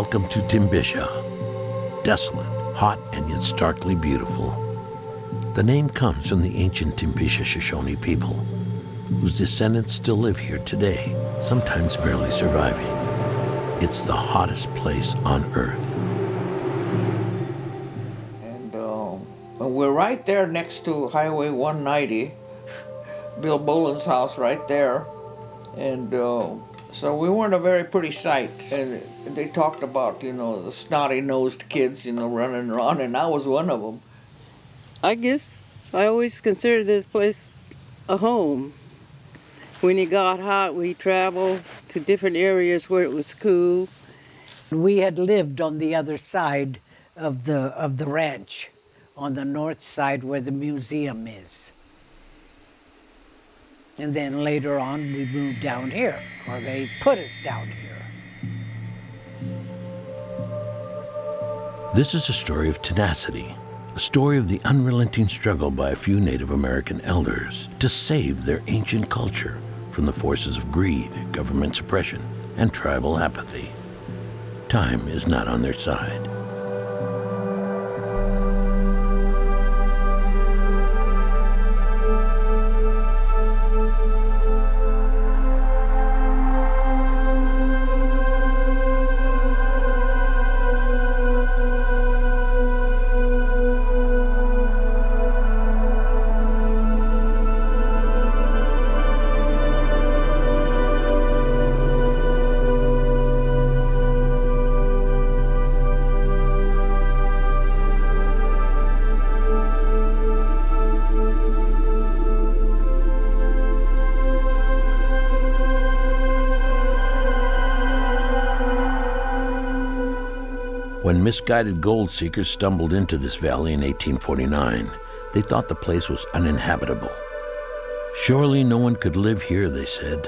Welcome to Timbisha. Desolate, hot, and yet starkly beautiful. The name comes from the ancient Timbisha Shoshone people, whose descendants still live here today, sometimes barely surviving. It's the hottest place on Earth. And we're right there next to Highway 190, Bill Boland's house right there. And so we weren't a very pretty sight. And they talked about, the snotty-nosed kids, running around, and I was one of them. I guess I always considered this place a home. When it got hot, we traveled to different areas where it was cool. We had lived on the other side of the ranch, on the north side where the museum is. And then later on, we moved down here, or they put us down here. This is a story of tenacity, a story of the unrelenting struggle by a few Native American elders to save their ancient culture from the forces of greed, government suppression, and tribal apathy. Time is not on their side. When misguided gold seekers stumbled into this valley in 1849, they thought the place was uninhabitable. Surely no one could live here, they said,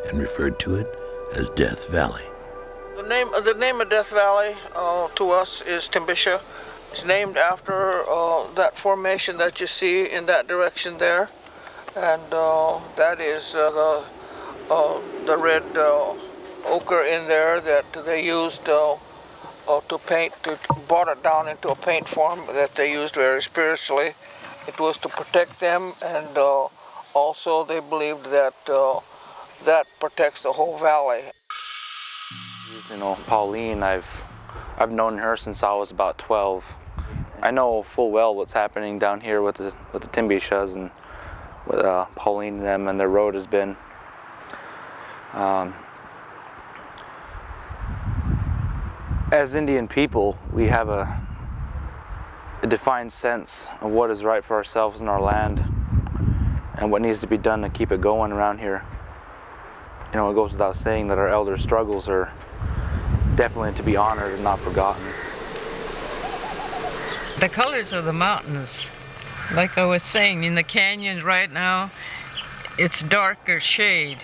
and referred to it as Death Valley. The name of Death Valley to us is Timbisha. It's named after that formation that you see in that direction there, and that is the red ochre in there that they used to paint, to brought it down into a paint form that they used very spiritually. It was to protect them, and also they believed that that protects the whole valley. Pauline, I've known her since I was about 12. I know full well what's happening down here with the Timbishas and with Pauline and them, and their road has been. As Indian people, we have a defined sense of what is right for ourselves and our land and what needs to be done to keep it going around here. It goes without saying that our elders' struggles are definitely to be honored and not forgotten. The colors of the mountains, like I was saying, in the canyons right now, it's darker shade.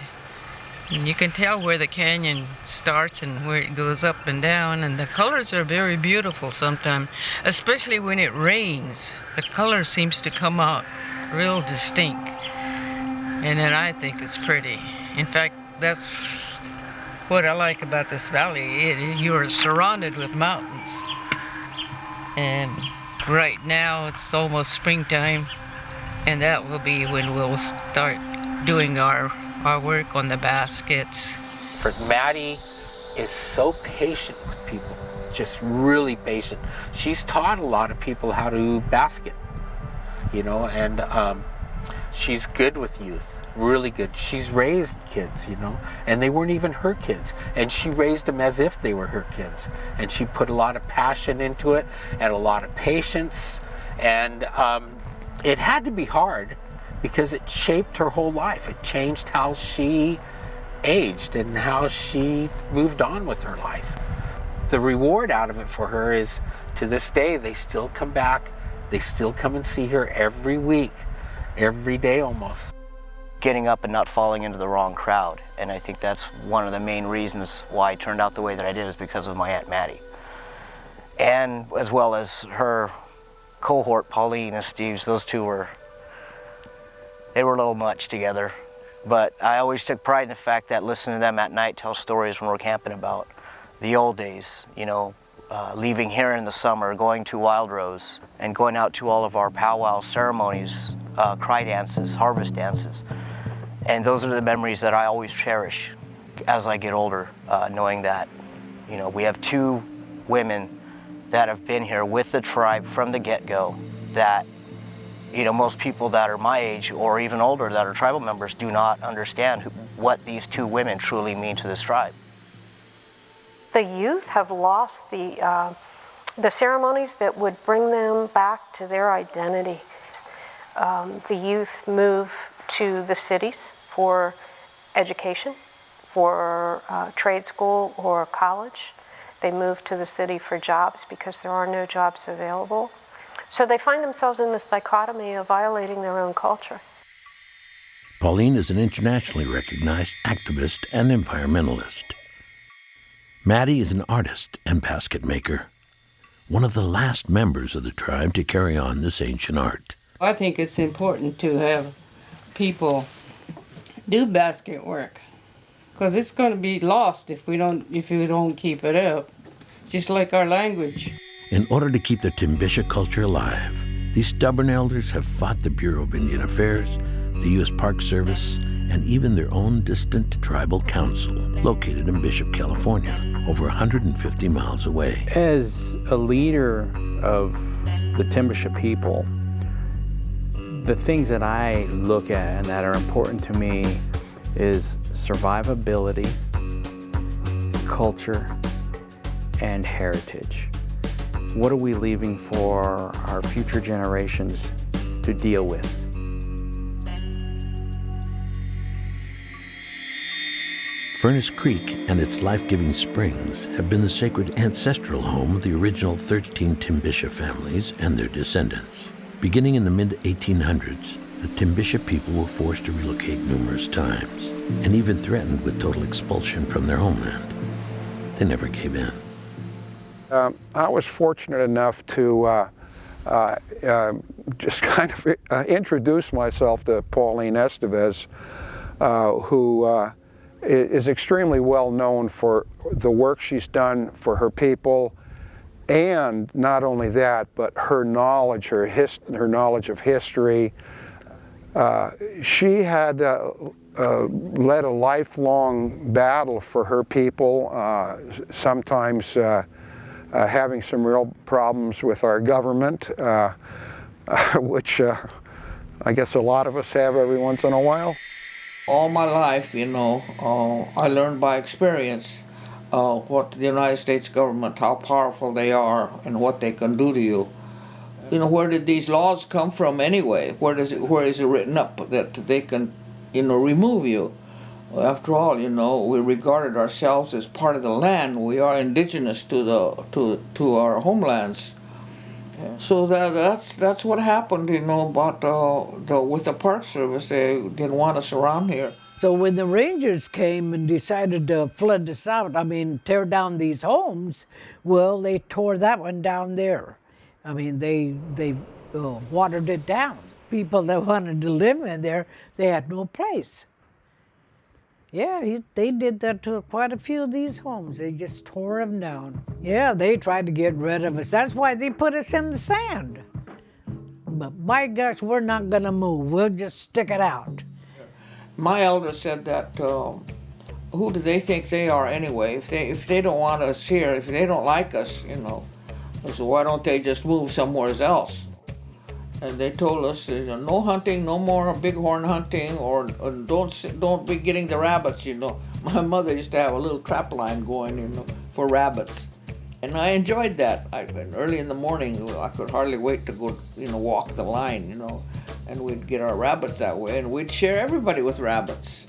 And you can tell where the canyon starts and where it goes up and down, and the colors are very beautiful sometimes, especially when it rains. The color seems to come out real distinct, and then I think it's pretty. In fact, that's what I like about this valley. You are surrounded with mountains, and right now it's almost springtime, and that will be when we'll start doing our work on the baskets. For Maddie is so patient with people, just really patient. She's taught a lot of people how to basket, and she's good with youth, really good. She's raised kids, and they weren't even her kids, and she raised them as if they were her kids, and she put a lot of passion into it and a lot of patience, and it had to be hard, because it shaped her whole life. It changed how she aged and how she moved on with her life. The reward out of it for her is, to this day, they still come back. They still come and see her every week, every day almost. Getting up and not falling into the wrong crowd. And I think that's one of the main reasons why I turned out the way that I did, is because of my Aunt Maddie. And as well as her cohort, Pauline and Steve's, those two they were a little much together, but I always took pride in the fact that listening to them at night tell stories when we're camping about the old days, leaving here in the summer, going to Wild Rose, and going out to all of our powwow ceremonies, cry dances, harvest dances. And those are the memories that I always cherish as I get older, knowing that, we have 2 women that have been here with the tribe from the get-go that, most people that are my age or even older that are tribal members do not understand what these 2 women truly mean to this tribe. The youth have lost the ceremonies that would bring them back to their identity. The youth move to the cities for education, for trade school or college. They move to the city for jobs because there are no jobs available. So they find themselves in this dichotomy of violating their own culture. Pauline is an internationally recognized activist and environmentalist. Maddie is an artist and basket maker, one of the last members of the tribe to carry on this ancient art. I think it's important to have people do basket work, because it's going to be lost if we don't keep it up, just like our language. In order to keep the Timbisha culture alive, these stubborn elders have fought the Bureau of Indian Affairs, the U.S. Park Service, and even their own distant tribal council, located in Bishop, California, over 150 miles away. As a leader of the Timbisha people, the things that I look at and that are important to me is survivability, culture, and heritage. What are we leaving for our future generations to deal with? Furnace Creek and its life-giving springs have been the sacred ancestral home of the original 13 Timbisha families and their descendants. Beginning in the mid-1800s, the Timbisha people were forced to relocate numerous times and even threatened with total expulsion from their homeland. They never gave in. I was fortunate enough to just kind of introduce myself to Pauline Estevez, who is extremely well known for the work she's done for her people, and not only that, but her knowledge, her knowledge of history. She had led a lifelong battle for her people, sometimes having some real problems with our government, which I guess a lot of us have every once in a while. All my life, I learned by experience what the United States government, how powerful they are and what they can do to you. Where did these laws come from anyway? Where is it written up that they can, remove you? After all, we regarded ourselves as part of the land. We are indigenous to our homelands. So that's what happened, about with the Park Service. They didn't want us around here. So when the Rangers came and decided to flood us out, tear down these homes, well, they tore that one down there. They watered it down. People that wanted to live in there, they had no place. Yeah, they did that to quite a few of these homes. They just tore them down. Yeah, they tried to get rid of us. That's why they put us in the sand. But my gosh, we're not gonna move. We'll just stick it out. My elder said that, who do they think they are anyway? If they don't want us here, if they don't like us, so why don't they just move somewhere else? And they told us, no hunting, no more bighorn hunting, or don't be getting the rabbits. My mother used to have a little trap line going, for rabbits, and I enjoyed that. Early in the morning, I could hardly wait to go, walk the line, and we'd get our rabbits that way, and we'd share everybody with rabbits,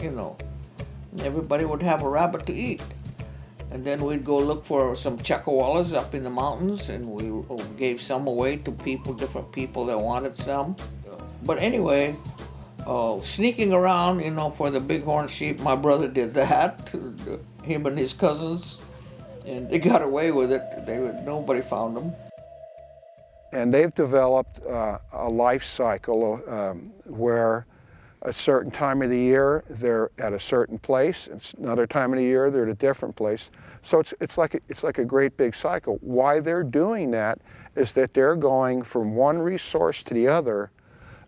Everybody would have a rabbit to eat. And then we'd go look for some chakawallas up in the mountains, and we gave some away to different people that wanted some. But anyway, sneaking around, for the bighorn sheep, my brother did that, him and his cousins, and they got away with it. Nobody found them. And they've developed a life cycle where a certain time of the year they're at a certain place, it's another time of the year they're at a different place. So it's like a great big cycle. Why they're doing that is that they're going from one resource to the other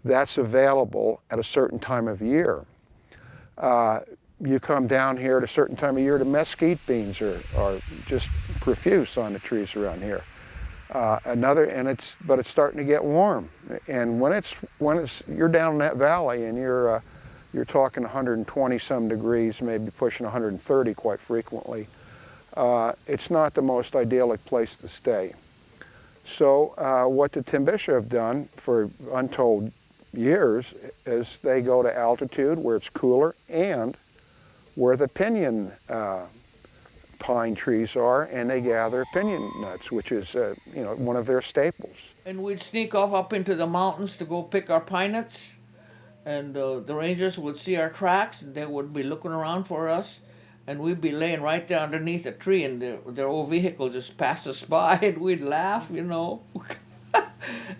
that's available at a certain time of year. You come down here at a certain time of year, the mesquite beans are just profuse on the trees around here. But it's starting to get warm, and when you're down in that valley and you're talking 120 some degrees, maybe pushing 130 quite frequently. It's not the most idyllic place to stay. So what the Timbisha have done for untold years is they go to altitude where it's cooler and where the pinyon pine trees are, and they gather pinyon nuts, which is one of their staples. And we'd sneak off up into the mountains to go pick our pine nuts, and the rangers would see our tracks, and they would be looking around for us, and we'd be laying right there underneath a tree, and their old vehicle just passed us by, and we'd laugh,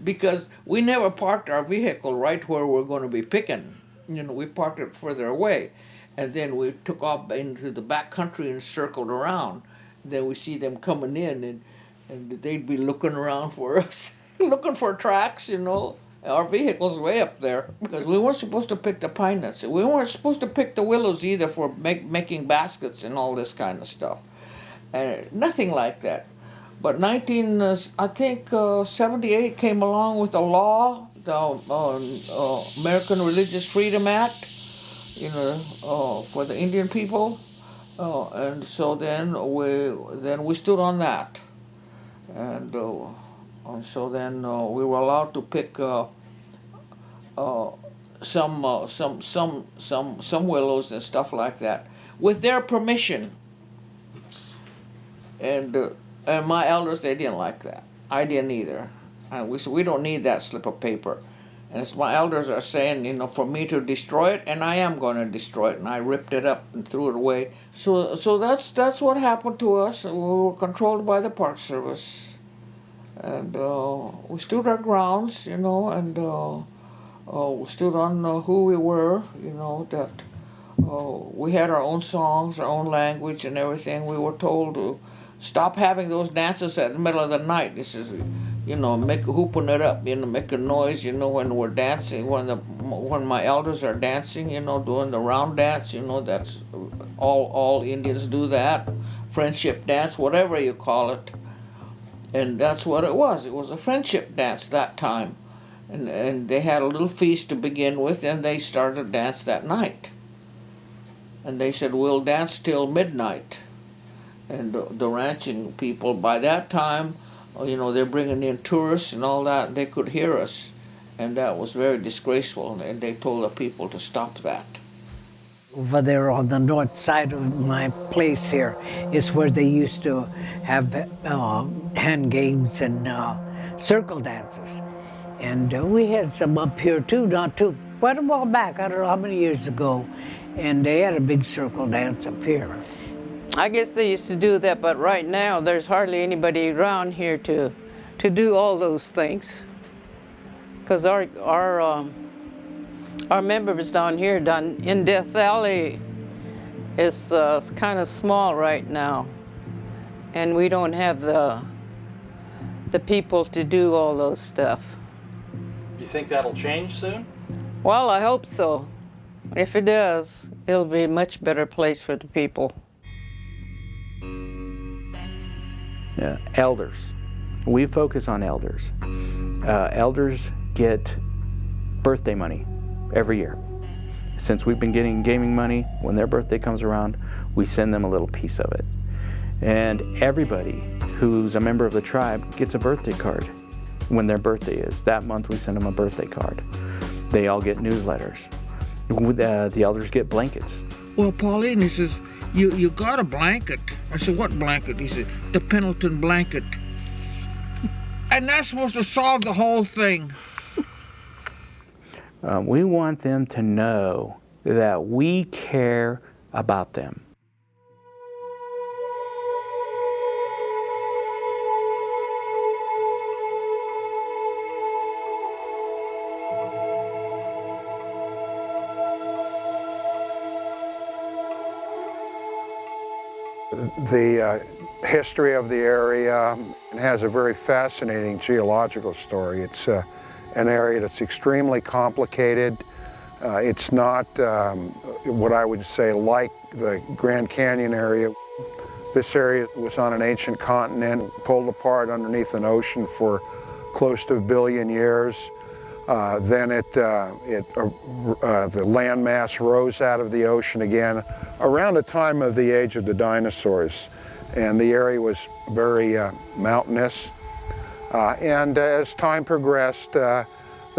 because we never parked our vehicle right where we're going to be picking. We parked it further away. And then we took off into the back country and circled around. Then we see them coming in, and they'd be looking around for us, looking for tracks, Our vehicle's way up there, because we weren't supposed to pick the pine nuts. We weren't supposed to pick the willows either for making baskets and all this kind of stuff. And nothing like that. But 78 came along with a law, the American Religious Freedom Act, for the Indian people, and so then we stood on that, and so then we were allowed to pick some willows and stuff like that with their permission, and my elders, they didn't like that. I didn't either, and we said we don't need that slip of paper. And as my elders are saying, for me to destroy it, and I am going to destroy it. And I ripped it up and threw it away. So that's what happened to us. We were controlled by the Park Service. And we stood our grounds, and we stood on who we were, that we had our own songs, our own language and everything. We were told to stop having those dances at the middle of the night. This is... make hooping it up, make a noise, when we're dancing, when my elders are dancing, doing the round dance, that's all Indians do that, friendship dance, whatever you call it. And that's what it was. It was a friendship dance that time. And they had a little feast to begin with, and they started to dance that night. And they said, we'll dance till midnight. And the ranching people, by that time, they're bringing in tourists and all that, and they could hear us. And that was very disgraceful, and they told the people to stop that. Over there on the north side of my place here is where they used to have hand games and circle dances. And we had some up here too, quite a while back, I don't know how many years ago, and they had a big circle dance up here. I guess they used to do that, but right now there's hardly anybody around here to do all those things. Because our members down here in Death Valley is kind of small right now, and we don't have the people to do all those stuff. You think that'll change soon? Well, I hope so. If it does, it'll be a much better place for the people. Yeah, elders. We focus on elders. Elders get birthday money every year. Since we've been getting gaming money, when their birthday comes around, we send them a little piece of it. And everybody who's a member of the tribe gets a birthday card when their birthday is. That month we send them a birthday card. They all get newsletters. The elders get blankets. Well, Pauline, he says, you got a blanket. I said, what blanket? He said, the Pendleton blanket. And that's supposed to solve the whole thing. We want them to know that we care about them. the history of the area. It has a very fascinating geological story. It's an area that's extremely complicated. It's not what I would say like the Grand Canyon area. This area was on an ancient continent, pulled apart underneath an ocean for close to 1 billion years. Then the landmass rose out of the ocean again around the time of the age of the dinosaurs. And the area was very mountainous. And as time progressed, the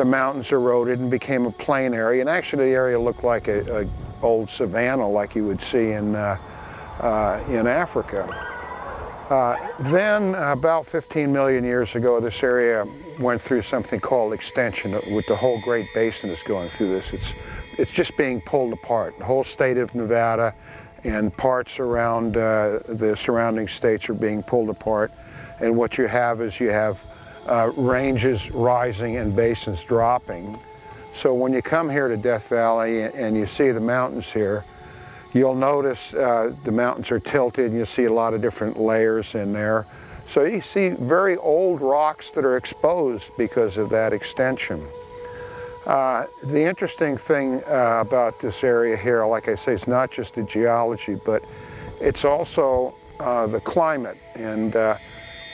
mountains eroded and became a plain area. And actually the area looked like an old savanna like you would see in Africa. Then about 15 million years ago, this area went through something called extension with the whole Great Basin that's going through this. It's just being pulled apart. The whole state of Nevada and parts around the surrounding states are being pulled apart. And what you have is you have ranges rising and basins dropping. So when you come here to Death Valley and you see the mountains here, you'll notice the mountains are tilted and you'll see a lot of different layers in there. So you see very old rocks that are exposed because of that extension. The interesting thing about this area here, like I say, it's not just the geology, but it's also the climate. And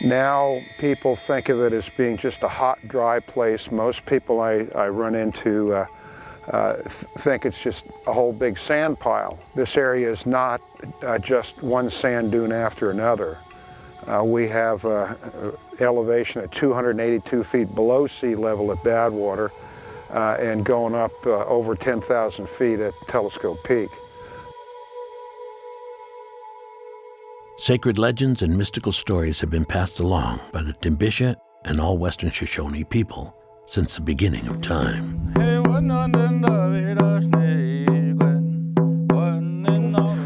now people think of it as being just a hot, dry place. Most people I run into think it's just a whole big sand pile. This area is not just one sand dune after another. We have elevation at 282 feet below sea level at Badwater and going up over 10,000 feet at Telescope Peak. Sacred legends and mystical stories have been passed along by the Timbisha and all Western Shoshone people since the beginning of time.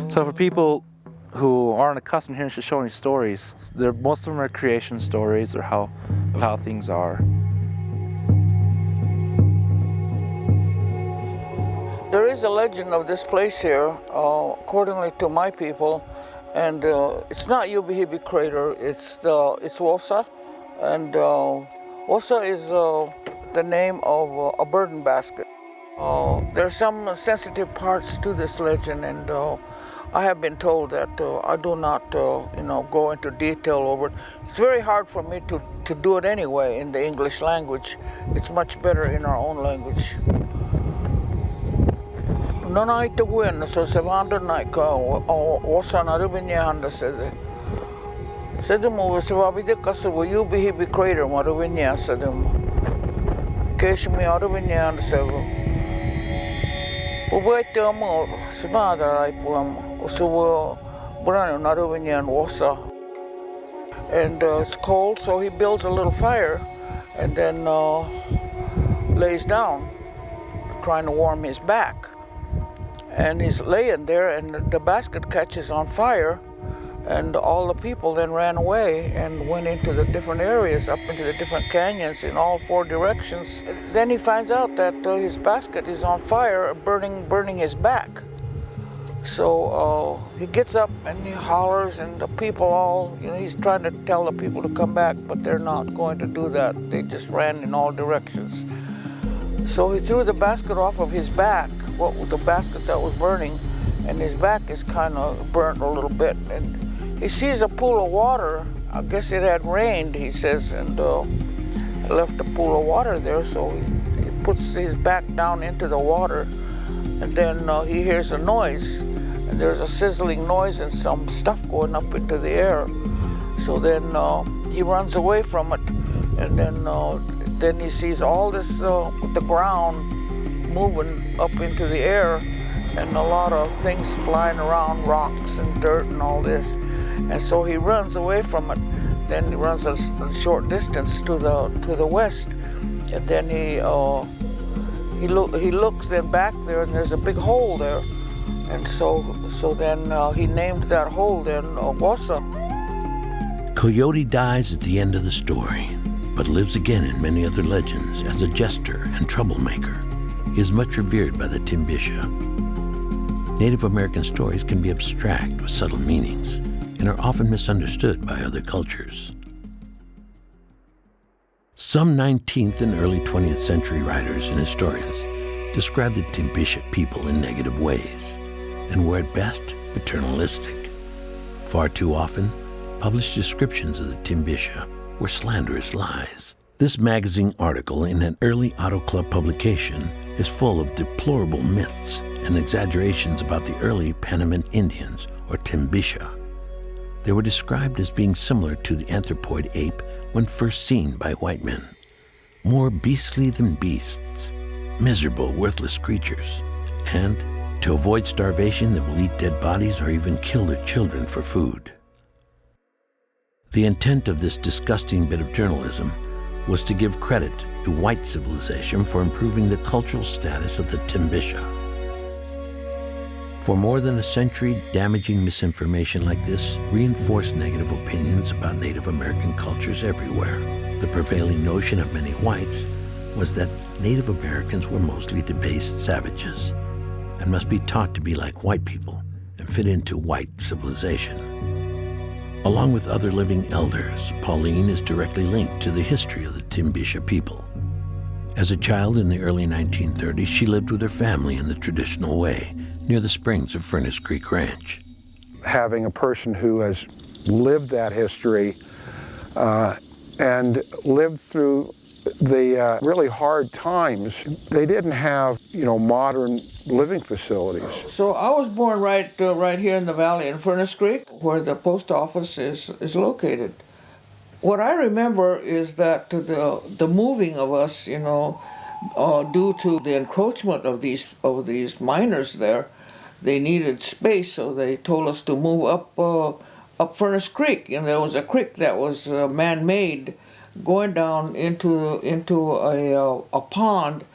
So for people who aren't accustomed to hearing Shoshone stories, most of them are creation stories or of how things are. There is a legend of this place here, accordingly to my people, and it's not Yubihibi Crater, it's Wosa, and Wosa is the name of a burden basket. There's some sensitive parts to this legend, and I have been told that I do not, go into detail over it. It's very hard for me to do it anyway in the English language. It's much better in our own language. Nona ite gwen so se vander naika osa na rubinya handa sede. Sede mo se vabide kaso Yubihibi Crater ma rubinya sede mo. Keshmi rubinya handa sede. Ubaite mo sunada rai puam usuwa brano na rubinya Wosa. And it's cold, so he builds a little fire and then lays down, trying to warm his back. And he's laying there, and the basket catches on fire, and all the people then ran away and went into the different areas, up into the different canyons in all 4 directions. Then he finds out that his basket is on fire, burning his back. So he gets up and he hollers, and the people all, he's trying to tell the people to come back, but they're not going to do that. They just ran in all directions. So he threw the basket off of his back, the basket that was burning, and his back is kind of burnt a little bit. And he sees a pool of water. I guess it had rained, he says, and left a pool of water there. So he puts his back down into the water, and then he hears a noise, and there's a sizzling noise and some stuff going up into the air. So then he runs away from it, and then he sees all this, the ground moving up into the air, and a lot of things flying around, rocks and dirt and all this. And so he runs away from it. Then he runs a short distance to the west, and then he looks then back there, and there's a big hole there. And so then he named that hole then Wosa. Coyote dies at the end of the story, but lives again in many other legends as a jester and troublemaker. He is much revered by the Timbisha. Native American stories can be abstract with subtle meanings, and are often misunderstood by other cultures. Some 19th and early 20th century writers and historians described the Timbisha people in negative ways and were at best paternalistic. Far too often, published descriptions of the Timbisha were slanderous lies. This magazine article in an early Auto Club publication is full of deplorable myths and exaggerations about the early Panamint Indians, or Timbisha. They were described as being similar to the anthropoid ape when first seen by white men. More beastly than beasts, miserable, worthless creatures, and to avoid starvation that will eat dead bodies or even kill their children for food. The intent of this disgusting bit of journalism was to give credit to white civilization for improving the cultural status of the Timbisha. For more than a century, damaging misinformation like this reinforced negative opinions about Native American cultures everywhere. The prevailing notion of many whites was that Native Americans were mostly debased savages and must be taught to be like white people and fit into white civilization. Along with other living elders, Pauline is directly linked to the history of the Timbisha people. As a child in the early 1930s, she lived with her family in the traditional way near the springs of Furnace Creek Ranch. Having a person who has lived that history and lived through the really hard times, they didn't have, modern living facilities. So I was born right here in the valley in Furnace Creek, where the post office is located. What I remember is that the moving of us, due to the encroachment of these miners there, they needed space, so they told us to move up Furnace Creek, and there was a creek that was man-made, going down into a pond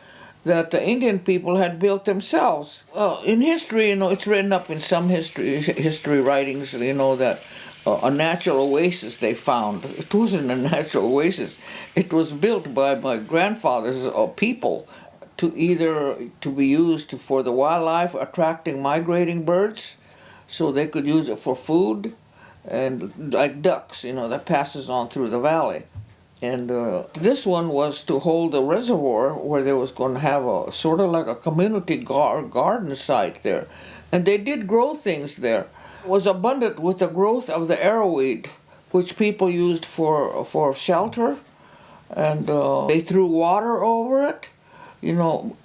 that the Indian people had built themselves. In history, it's written up in some history writings, that a natural oasis they found. It wasn't a natural oasis. It was built by my grandfather's people to be used for the wildlife, attracting migrating birds, so they could use it for food, and like ducks, that passes on through the valley. And this one was to hold a reservoir where they was going to have a sort of like a community garden site there. And they did grow things there. It was abundant with the growth of the arrowweed, which people used for shelter. And they threw water over it.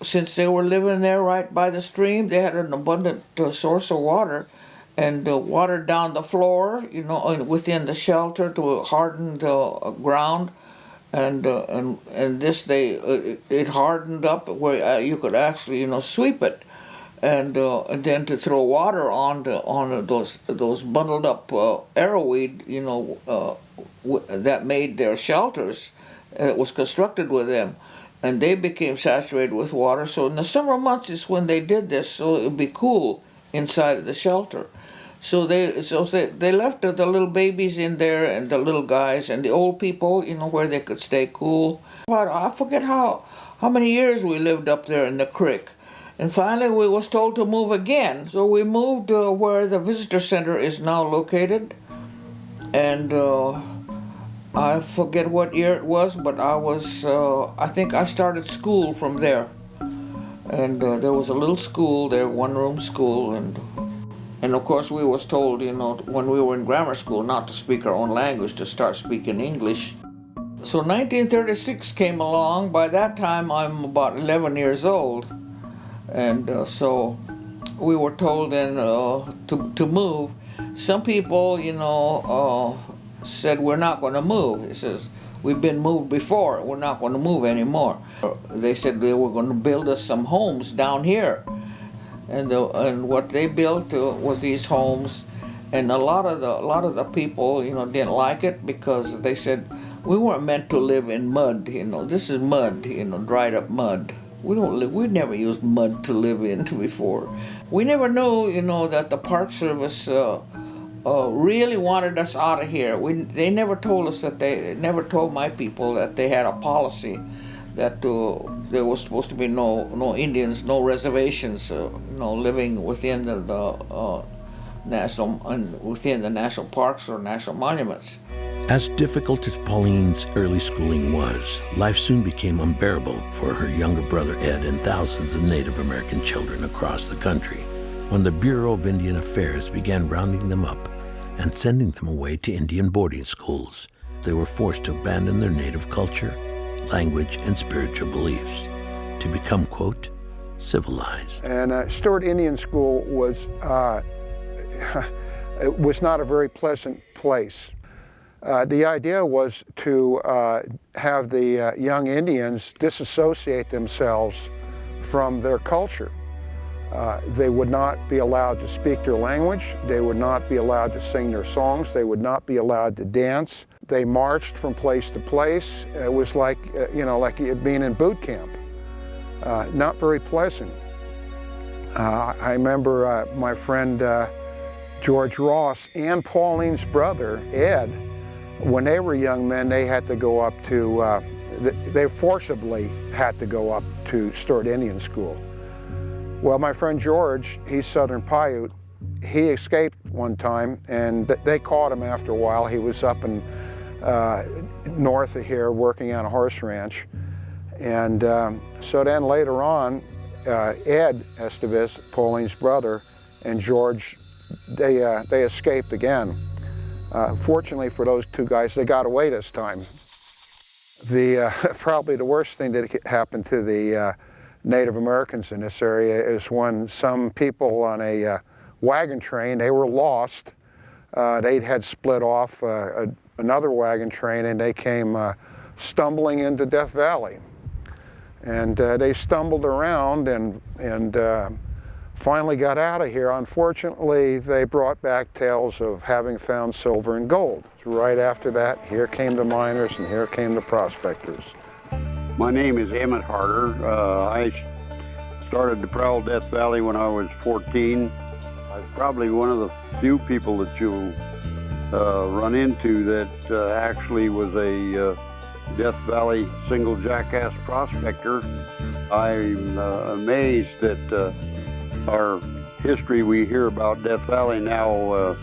Since they were living there right by the stream, they had an abundant source of water. And watered down the floor, within the shelter to harden the ground. And this it hardened up where you could actually sweep it, and then to throw water on those bundled up arrowweed that made their shelters. It was constructed with them, and they became saturated with water. So in the summer months is when they did this, so it would be cool inside of the shelter. So they left the little babies in there, and the little guys and the old people, where they could stay cool. But I forget how many years we lived up there in the creek. And finally we was told to move again. So we moved where the visitor center is now located. And I forget what year it was, but I think I started school from there. And there was a little school there, one-room school, and of course we was told, when we were in grammar school, not to speak our own language, to start speaking English. So 1936 came along. By that time I'm about 11 years old. And so we were told then to move. Some people, said we're not going to move. It says, we've been moved before, we're not going to move anymore. They said they were going to build us some homes down here. And what they built was these homes, and a lot of the people, didn't like it because they said we weren't meant to live in mud. This is mud, dried up mud. We never used mud to live in before. We never knew, that the Park Service really wanted us out of here. They never told us that they never told my people that they had a policy that there was supposed to be no Indians, no reservations, living within within the national parks or national monuments. As difficult as Pauline's early schooling was, life soon became unbearable for her younger brother Ed and thousands of Native American children across the country when the Bureau of Indian Affairs began rounding them up and sending them away to Indian boarding schools. They were forced to abandon their native culture, language, and spiritual beliefs to become, quote, civilized. And Stewart Indian School was, it was not a very pleasant place. The idea was to have the young Indians disassociate themselves from their culture. They would not be allowed to speak their language. They would not be allowed to sing their songs. They would not be allowed to dance. They marched from place to place. It was like, like being in boot camp. Not very pleasant. I remember my friend George Ross and Pauline's brother, Ed, when they were young men, they had to go up to, they forcibly had to go up to Stewart Indian School. Well, my friend George, he's Southern Paiute, he escaped one time and they caught him after a while. He was up in north of here working on a horse ranch. And so then later on, Ed Estevez, Pauline's brother, and George, they escaped again. Fortunately for those two guys, they got away this time. Probably the worst thing that happened to the Native Americans in this area is when some people on a wagon train, they were lost. They had split off another wagon train and they came stumbling into Death Valley. And they stumbled around and finally got out of here. Unfortunately, they brought back tales of having found silver and gold. Right after that, here came the miners and here came the prospectors. My name is Emmett Harder. I started to prowl Death Valley when I was 14. I was probably one of the few people that you'll run into that actually was a Death Valley single jackass prospector. I'm amazed that our history we hear about Death Valley now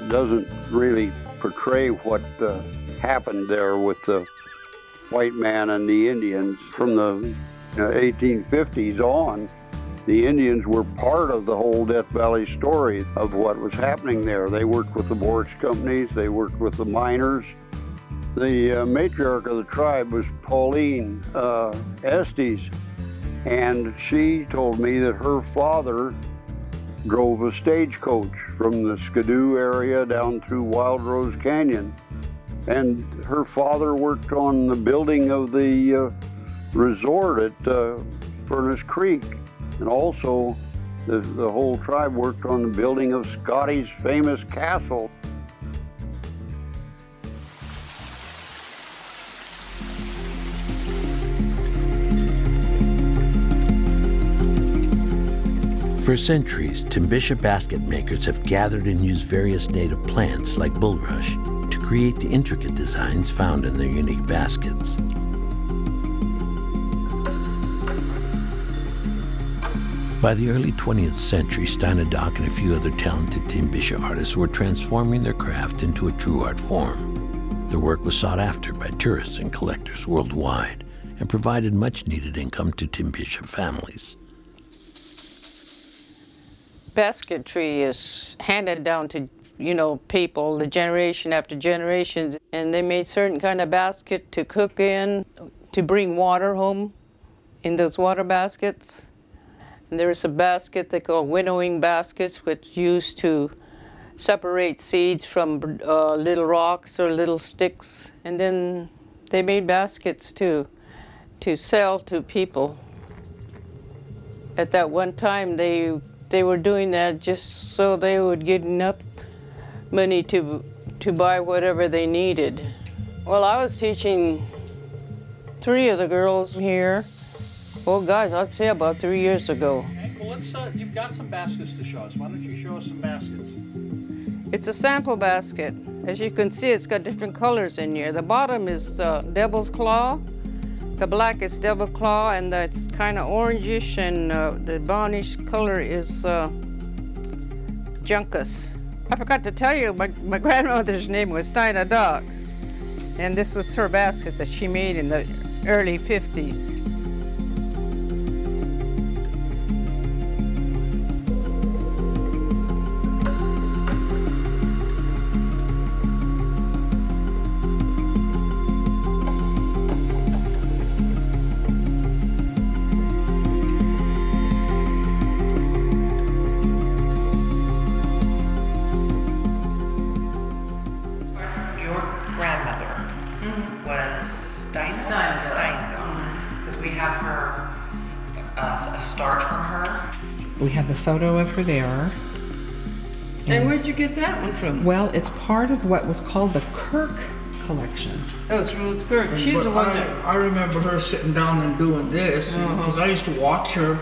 doesn't really portray what happened there with the white man and the Indians. From the 1850s on, the Indians were part of the whole Death Valley story of what was happening there. They worked with the borage companies, they worked with the miners. The matriarch of the tribe was Pauline Estes, and she told me that her father drove a stagecoach from the Skidoo area down through Wild Rose Canyon. And her father worked on the building of the resort at Furnace Creek. And also, the whole tribe worked on the building of Scotty's famous castle. For centuries, Timbisha basket makers have gathered and used various native plants like bulrush to create the intricate designs found in their unique baskets. By the early 20th century, Steinadoc and a few other talented Timbisha artists were transforming their craft into a true art form. Their work was sought after by tourists and collectors worldwide and provided much-needed income to Timbisha families. Basketry is handed down to, people, the generation after generation, and they made certain kind of basket to cook in, to bring water home in those water baskets. And there's a basket they call winnowing baskets, which used to separate seeds from little rocks or little sticks. And then they made baskets too, to sell to people. At that one time, they were doing that just so they would get enough money to buy whatever they needed. Well, I was teaching 3 of the girls here. Oh gosh, I'd say about 3 years ago. Okay, well, let's. You've got some baskets to show us. Why don't you show us some baskets? It's a sample basket. As you can see, it's got different colors in here. The bottom is devil's claw. The black is devil claw, and it's kind of orangish, and the brownish color is Junkus. I forgot to tell you, my grandmother's name was Dinah Dog. And this was her basket that she made in the early 50s. We have the photo of her there. And where'd you get that one from? Well, it's part of what was called the Kirk collection. Oh, it's Ruth Kirk. She's the one that... I remember her sitting down and doing this, because I used to watch her.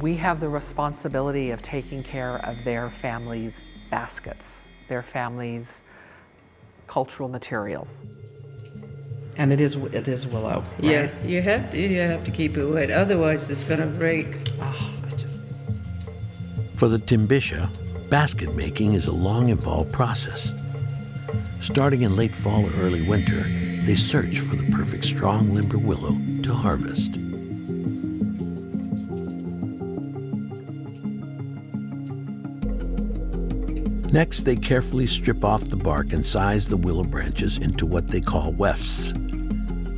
We have the responsibility of taking care of their families' baskets, their families' cultural materials. And it is willow. Right? Yeah, you have to keep it wet, otherwise it's gonna break. Oh, For the Timbisha, basket making is a long, involved process. Starting in late fall or early winter, they search for the perfect strong limber willow to harvest. Next, they carefully strip off the bark and size the willow branches into what they call wefts.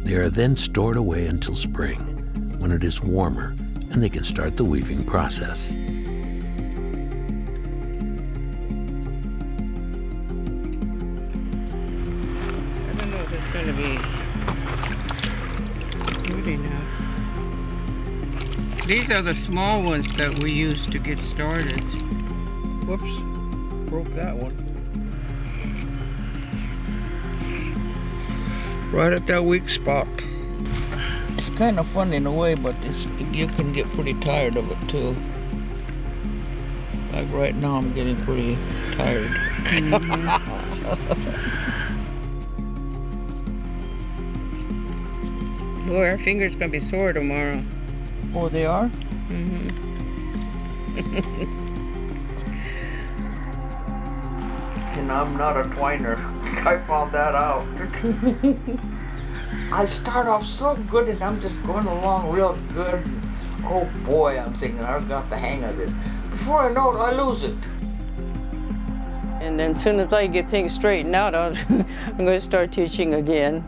They are then stored away until spring, when it is warmer and they can start the weaving process. I don't know if it's going to be good enough. These are the small ones that we use to get started. Whoops, broke that one. Right at that weak spot. It's kind of fun in a way, but you can get pretty tired of it too. Like right now, I'm getting pretty tired. Boy, our fingers gonna be sore tomorrow. Oh, they are? Mm-hmm. And I'm not a twiner. I found that out. I start off so good and I'm just going along real good. Oh boy, I'm thinking I've got the hang of this. Before I know it, I lose it. And then as soon as I get things straightened out, I'm going to start teaching again.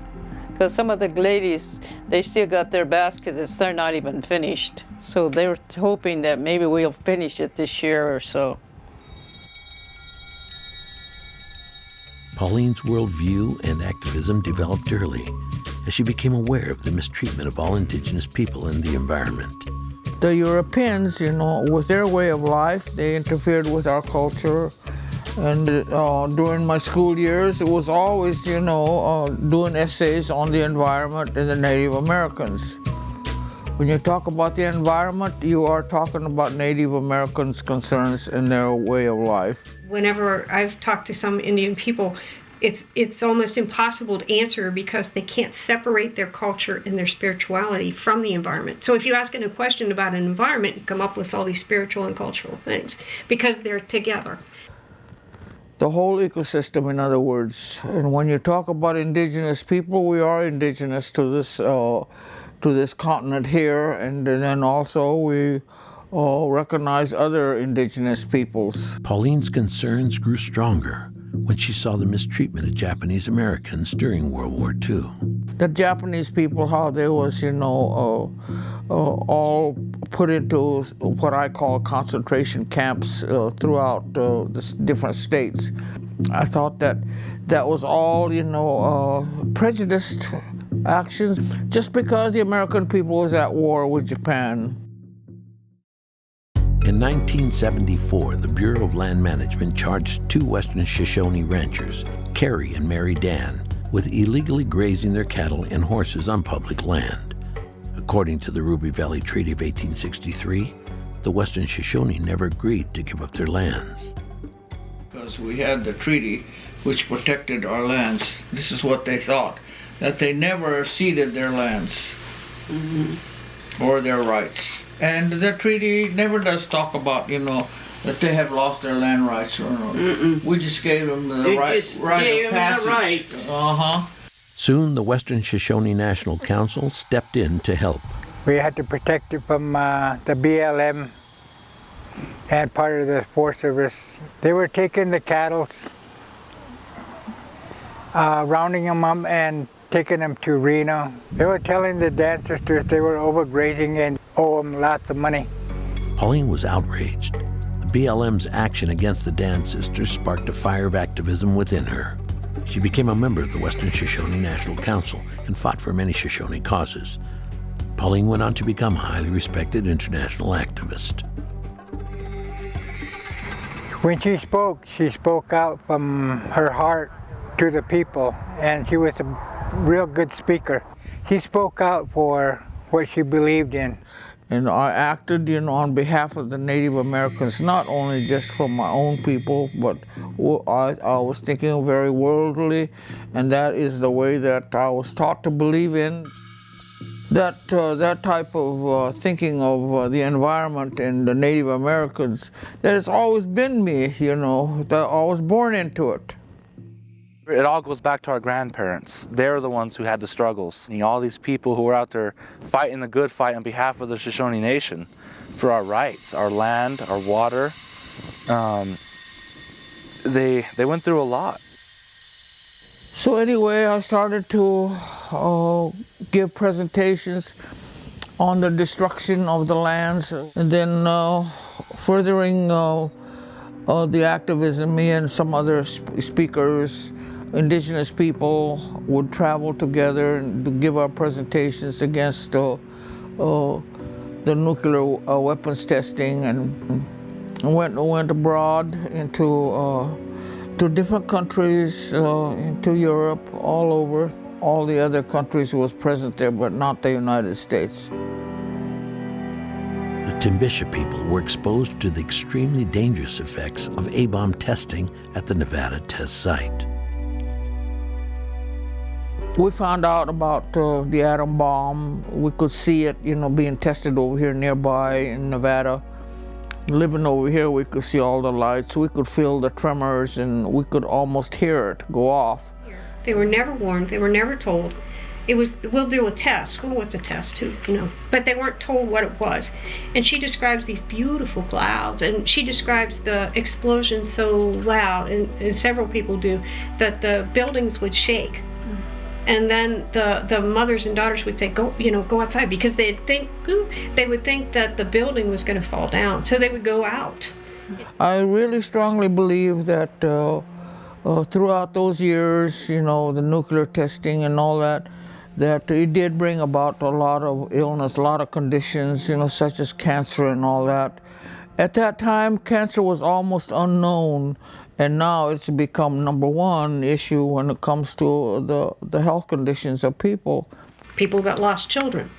Because some of the ladies, they still got their baskets, they're not even finished. So they're hoping that maybe we'll finish it this year or so. Pauline's worldview and activism developed early as she became aware of the mistreatment of all indigenous people in the environment. The Europeans, with their way of life, they interfered with our culture. And during my school years, it was always, doing essays on the environment and the Native Americans. When you talk about the environment, you are talking about Native Americans' concerns and their way of life. Whenever I've talked to some Indian people, it's almost impossible to answer because they can't separate their culture and their spirituality from the environment. So if you ask a question about an environment, you come up with all these spiritual and cultural things because they're together. The whole ecosystem, in other words. And when you talk about indigenous people, we are indigenous to this continent here, and then also we recognize other indigenous peoples. Pauline's concerns grew stronger when she saw the mistreatment of Japanese Americans during World War II. The Japanese people, how they was, all put into what I call concentration camps throughout the different states. I thought that was all, prejudiced actions just because the American people was at war with Japan. In 1974, the Bureau of Land Management charged two Western Shoshone ranchers, Carrie and Mary Dan, with illegally grazing their cattle and horses on public land. According to the Ruby Valley Treaty of 1863, the Western Shoshone never agreed to give up their lands. Because we had the treaty which protected our lands. This is what they thought, that they never ceded their lands or their rights. And the treaty never does talk about, that they have lost their land rights or no. We just gave them the right of passage. Soon, the Western Shoshone National Council stepped in to help. We had to protect it from the BLM and part of the Forest Service. They were taking the cattle, rounding them up and taking them to Reno. They were telling the dance sisters they were overgrazing and owe them lots of money. Pauline was outraged. The BLM's action against the dance sisters sparked a fire of activism within her. She became a member of the Western Shoshone National Council and fought for many Shoshone causes. Pauline went on to become a highly respected international activist. When she spoke out from her heart to the people, and she was a real good speaker. She spoke out for what she believed in. And I acted, on behalf of the Native Americans, not only just for my own people, but I was thinking very worldly, and that is the way that I was taught to believe in. That type of thinking of the environment and the Native Americans, that has always been me, that I was born into it. It all goes back to our grandparents. They're the ones who had the struggles. All these people who were out there fighting the good fight on behalf of the Shoshone Nation for our rights, our land, our water. They went through a lot. So anyway, I started to give presentations on the destruction of the lands, and then furthering the activism. Me and some other speakers, indigenous people, would travel together and to give our presentations against the nuclear weapons testing, and went abroad into to different countries, into Europe, all over. All the other countries was present there, but not the United States. The Timbisha people were exposed to the extremely dangerous effects of A-bomb testing at the Nevada test site. We found out about the atom bomb. We could see it, being tested over here nearby in Nevada. Living over here, we could see all the lights. We could feel the tremors, and we could almost hear it go off. They were never warned. They were never told. It was, we'll do a test. Well, what's a test? But they weren't told what it was. And she describes these beautiful clouds, and she describes the explosion so loud, and several people do, that the buildings would shake. And then the mothers and daughters would say, go outside, because they would think that the building was going to fall down. So they would go out. I really strongly believe that throughout those years, the nuclear testing and all that it did bring about a lot of illness, a lot of conditions, such as cancer and all that. At that time, cancer was almost unknown, and now it's become #1 issue when it comes to the health conditions of people. People that lost children,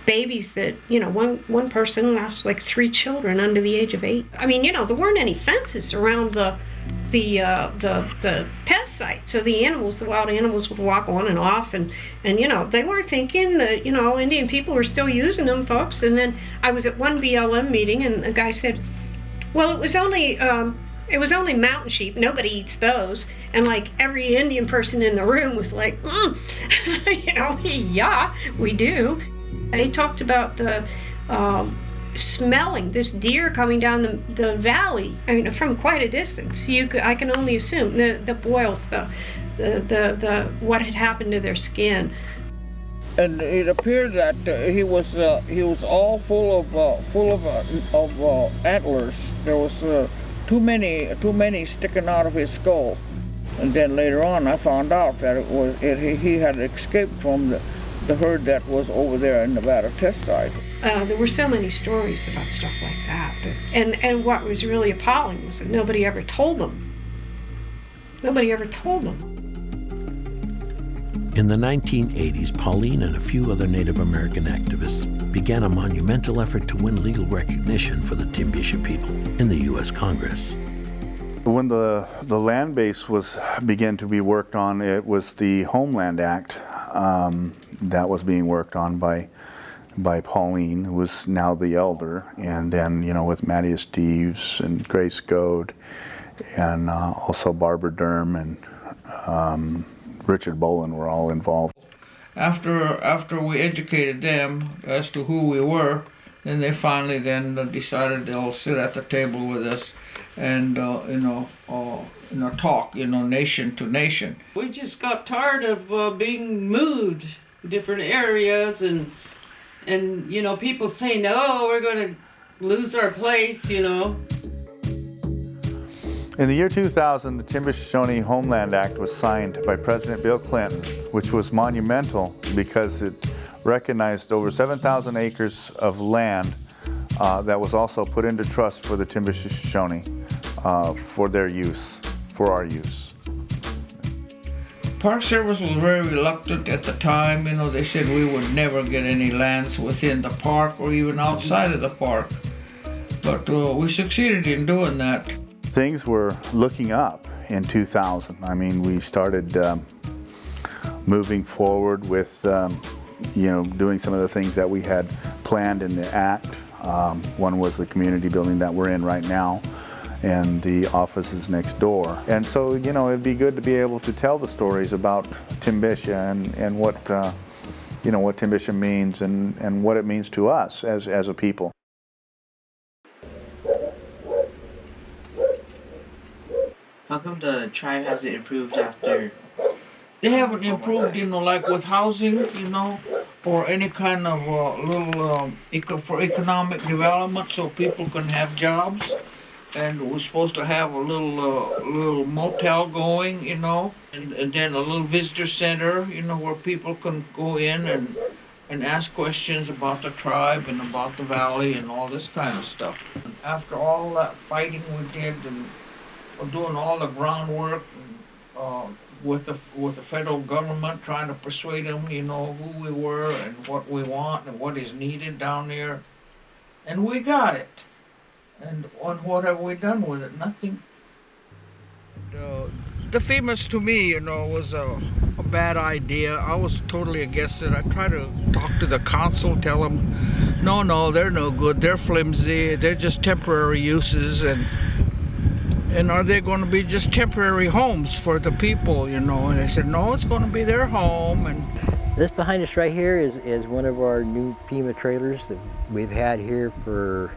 babies that, one person lost like 3 children under the age of 8. I mean, there weren't any fences around the test site, so the wild animals would walk on and off, and they weren't thinking that, Indian people were still using them, folks. And then I was at one BLM meeting, and a guy said, well, it was only mountain sheep. Nobody eats those. And like every Indian person in the room was like, yeah, we do. They talked about the smelling this deer coming down the valley. I mean, from quite a distance. I can only assume the boils, the what had happened to their skin. And it appeared that he was all full of antlers. There was too many sticking out of his skull. And then later on, I found out that he had escaped from the herd that was over there in Nevada test site. There were so many stories about stuff like that. And what was really appalling was that nobody ever told them. Nobody ever told them. In the 1980s, Pauline and a few other Native American activists began a monumental effort to win legal recognition for the Timbisha people in the U.S. Congress. When the land base began to be worked on, it was the Homeland Act that was being worked on by by Pauline, who was now the elder, and then, you know, with Mattie Steves and Grace Goad, and also Barbara Durham and Richard Bolin were all involved. After we educated them as to who we were, then they finally decided they'll sit at the table with us and talk, nation to nation. We just got tired of being moved to different areas and people saying, oh, we're going to lose our place, In the year 2000, the Timbisha Homeland Act was signed by President Bill Clinton, which was monumental because it recognized over 7,000 acres of land that was also put into trust for the Timbisha for their use, for our use. Park Service was very reluctant at the time. They said we would never get any lands within the park or even outside of the park. But we succeeded in doing that. Things were looking up in 2000. I mean, we started moving forward with, doing some of the things that we had planned in the Act. One was the community building that we're in right now, and the offices next door. And so, it'd be good to be able to tell the stories about Timbisha and what, what Timbisha means and what it means to us as a people. How come the tribe hasn't improved after? They haven't improved, like with housing, or any kind of for economic development so people can have jobs. And we're supposed to have a little motel going, and then a little visitor center, where people can go in and ask questions about the tribe and about the valley and all this kind of stuff. After all that fighting we did and doing all the groundwork with the federal government, trying to persuade them, who we were and what we want and what is needed down there, and we got it. And what have we done with it? Nothing. The famous to me, was a bad idea. I was totally against it. I tried to talk to the council, tell them, no, they're no good. They're flimsy. They're just temporary uses, and are they going to be just temporary homes for the people, And they said, no, it's going to be their home. And this behind us right here is one of our new FEMA trailers that we've had here for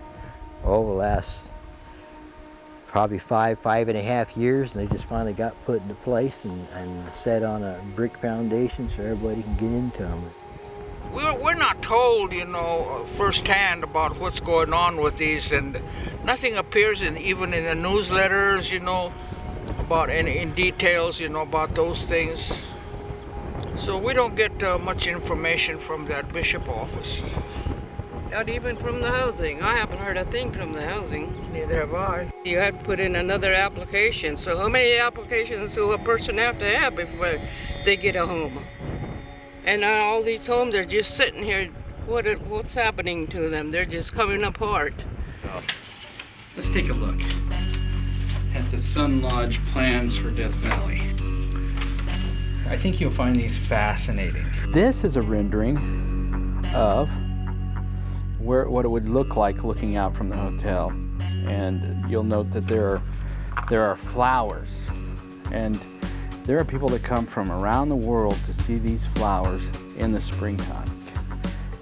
the last probably five and a half years, and they just finally got put into place and set on a brick foundation so everybody can get into them. We're not told, firsthand about what's going on with these, and nothing appears even in the newsletters, about in details, about those things. So we don't get much information from that bishop office. Not even from the housing. I haven't heard a thing from the housing. Neither have I. You have to put in another application. So how many applications do a person have to have before they get a home? And all these homes are just sitting here. What's happening to them? They're just coming apart. So, let's take a look at the Sun Lodge plans for Death Valley. I think you'll find these fascinating. This is a rendering of what it would look like looking out from the hotel, and you'll note that there are flowers, and there are people that come from around the world to see these flowers in the springtime.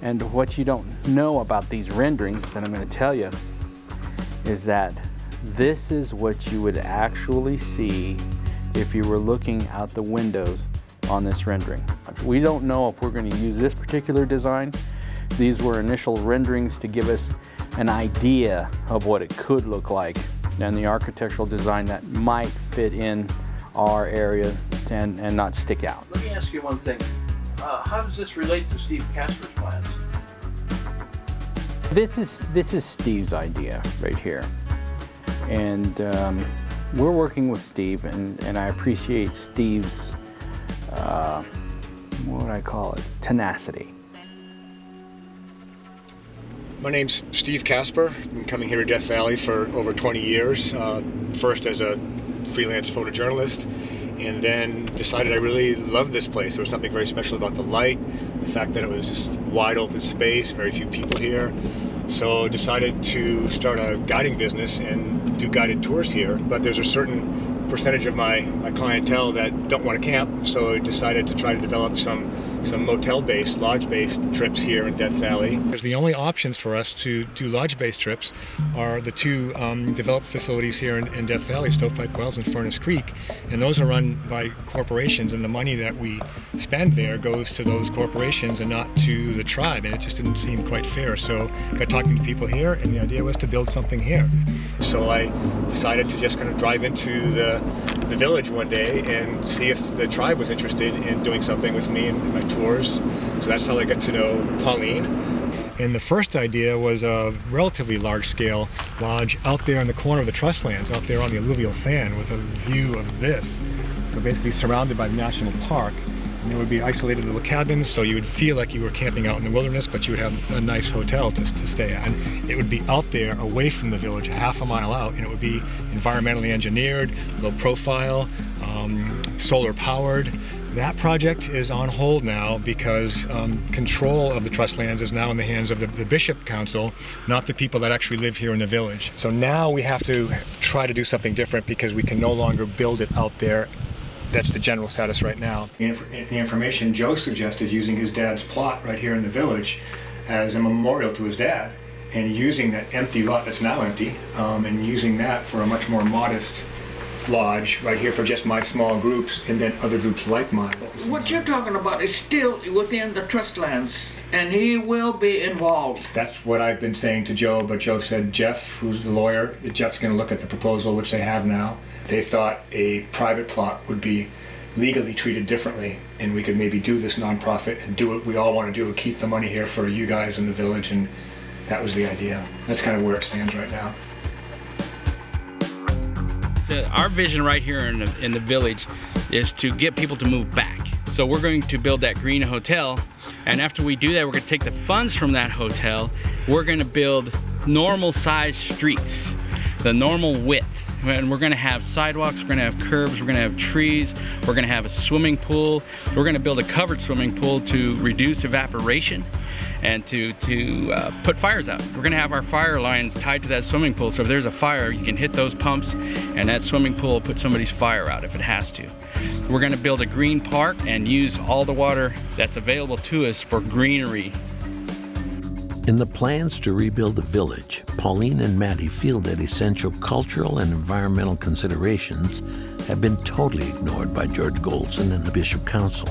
And what you don't know about these renderings that I'm going to tell you is that this is what you would actually see if you were looking out the windows on this rendering. We don't know if we're going to use this particular design. These were initial renderings to give us an idea of what it could look like and the architectural design that might fit in our area and not stick out. Let me ask you one thing. How does this relate to Steve Casper's plans? This is Steve's idea right here, and we're working with Steve, and I appreciate Steve's what would I call it? Tenacity. My name's Steve Casper. I've been coming here to Death Valley for over 20 years, first as a freelance photojournalist, and then decided I really loved this place. There was something very special about the light, the fact that it was just wide open space, very few people here. So decided to start a guiding business and do guided tours here. But there's a certain percentage of my clientele that don't want to camp, so I decided to try to develop some motel-based, lodge-based trips here in Death Valley. Because the only options for us to do lodge-based trips are the two developed facilities here in Death Valley, Stovepipe Wells and Furnace Creek, and those are run by corporations, and the money that we spend there goes to those corporations and not to the tribe, and it just didn't seem quite fair. So I got talking to people here, and the idea was to build something here. So I decided to just kind of drive into the village one day and see if the tribe was interested in doing something with me and my tours. So that's how I got to know Pauline. And the first idea was a relatively large-scale lodge out there in the corner of the trust lands, out there on the alluvial fan with a view of this. So basically surrounded by the national park. And there would be isolated little cabins, so you would feel like you were camping out in the wilderness, but you would have a nice hotel to stay at. And it would be out there away from the village, half a mile out, and it would be environmentally engineered, low profile, solar powered. That project is on hold now because control of the trust lands is now in the hands of the Bishop Council, not the people that actually live here in the village. So now we have to try to do something different because we can no longer build it out there. That's the general status right now. The information Joe suggested using his dad's plot right here in the village as a memorial to his dad, and using that empty lot that's now empty, and using that for a much more modest lodge right here for just my small groups, and then other groups like mine. What you're talking about is still within the trust lands, and he will be involved. That's what I've been saying to Joe, but Joe said Jeff, who's the lawyer, Jeff's going to look at the proposal, which they have now. They thought a private plot would be legally treated differently, and we could maybe do this nonprofit and do what we all want to do, keep the money here for you guys in the village, and that was the idea. That's kind of where it stands right now. So our vision right here in the village is to get people to move back. So we're going to build that green hotel, and after we do that, we're going to take the funds from that hotel. We're going to build normal size streets, the normal width. And we're going to have sidewalks, we're going to have curbs, we're going to have trees, we're going to have a swimming pool. We're going to build a covered swimming pool to reduce evaporation and to put fires out. We're going to have our fire lines tied to that swimming pool, so if there's a fire, you can hit those pumps and that swimming pool will put somebody's fire out if it has to. We're going to build a green park and use all the water that's available to us for greenery. In the plans to rebuild the village, Pauline and Maddie feel that essential cultural and environmental considerations have been totally ignored by George Goldson and the Bishop Council.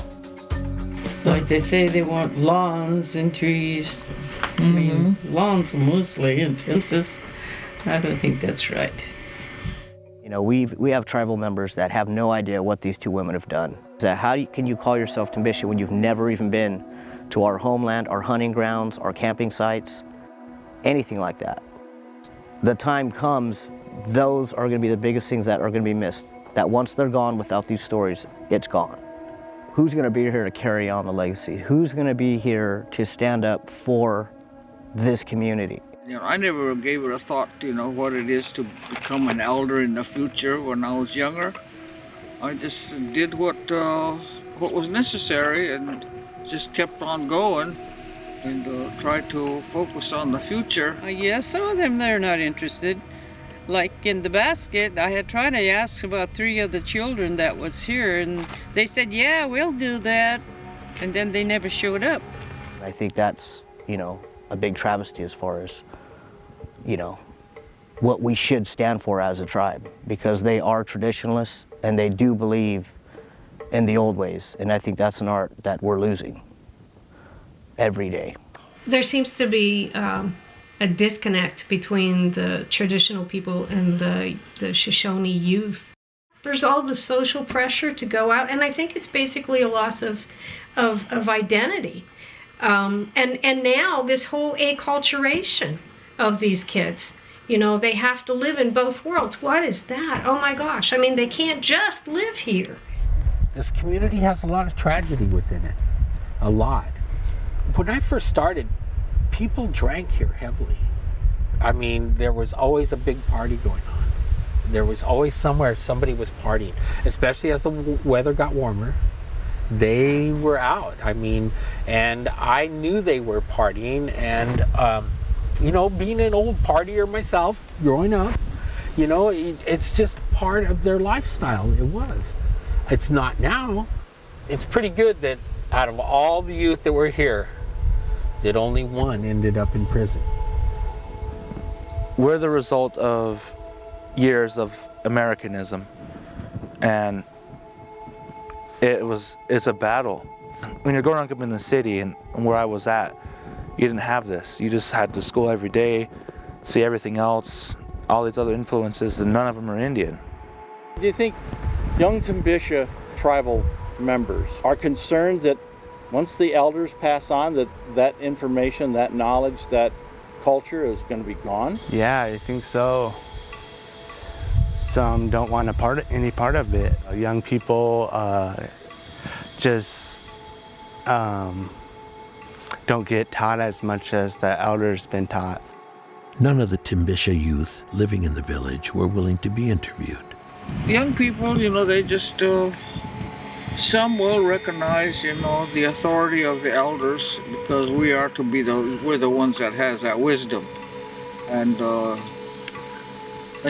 Like they say, they want lawns and trees. I mean, lawns mostly, and fences. I don't think that's right. You know, we have tribal members that have no idea what these two women have done. So how can you call yourself Timbisha when you've never even been to our homeland, our hunting grounds, our camping sites, anything like that? The time comes, those are going to be the biggest things that are going to be missed. That once they're gone without these stories, it's gone. Who's going to be here to carry on the legacy? Who's going to be here to stand up for this community? You know, I never gave it a thought, you know, what it is to become an elder in the future when I was younger. I just did what was necessary and just kept on going and tried to focus on the future. Yeah, some of them, they're not interested. Like in the basket, I had tried to ask about 3 of the children that was here, and they said, yeah, we'll do that. And then they never showed up. I think that's, you know, a big travesty as far as, you know, what we should stand for as a tribe, because they are traditionalists and they do believe in the old ways. And I think that's an art that we're losing every day. There seems to be a disconnect between the traditional people and the Shoshone youth. There's all the social pressure to go out, and I think it's basically a loss of identity. And now this whole acculturation of these kids. You know, they have to live in both worlds. What is that? Oh my gosh. I mean, they can't just live here. This community has a lot of tragedy within it. A lot. When I first started, people drank here heavily. I mean, there was always a big party going on. There was always somewhere somebody was partying, especially as the weather got warmer. They were out. I mean, and I knew they were partying, and you know, being an old partier myself, growing up, you know, it's just part of their lifestyle. It was. It's not now. It's pretty good that out of all the youth that were here, that only one ended up in prison. We're the result of years of Americanism, and it's a battle. When you're growing up in the city and where I was at, you didn't have this. You just had to school every day, see everything else, all these other influences, and none of them are Indian. Do you think young Timbisha tribal members are concerned that once the elders pass on, that information, that knowledge, that culture is going to be gone? Yeah, I think so. Some don't want any part of it. Young people just don't get taught as much as the elders been taught. None of the Timbisha youth living in the village were willing to be interviewed. Young people, you know, they just, some will recognize, you know, the authority of the elders, because we're the ones that has that wisdom. And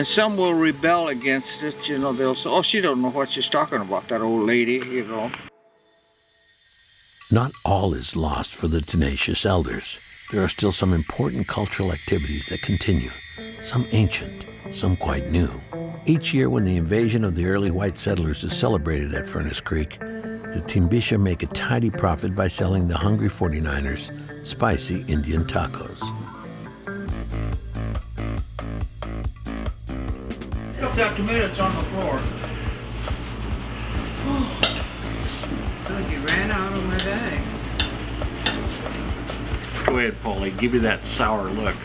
some will rebel against it, you know, they'll say, oh, she don't know what she's talking about, that old lady, you know. Not all is lost for the tenacious elders. There are still some important cultural activities that continue, some ancient, some quite new. Each year when the invasion of the early white settlers is celebrated at Furnace Creek, the Timbisha make a tidy profit by selling the hungry 49ers spicy Indian tacos. Pick up that tomato that's on the floor. Good, you ran out of my bag. Go ahead, Paulie. Give you that sour look.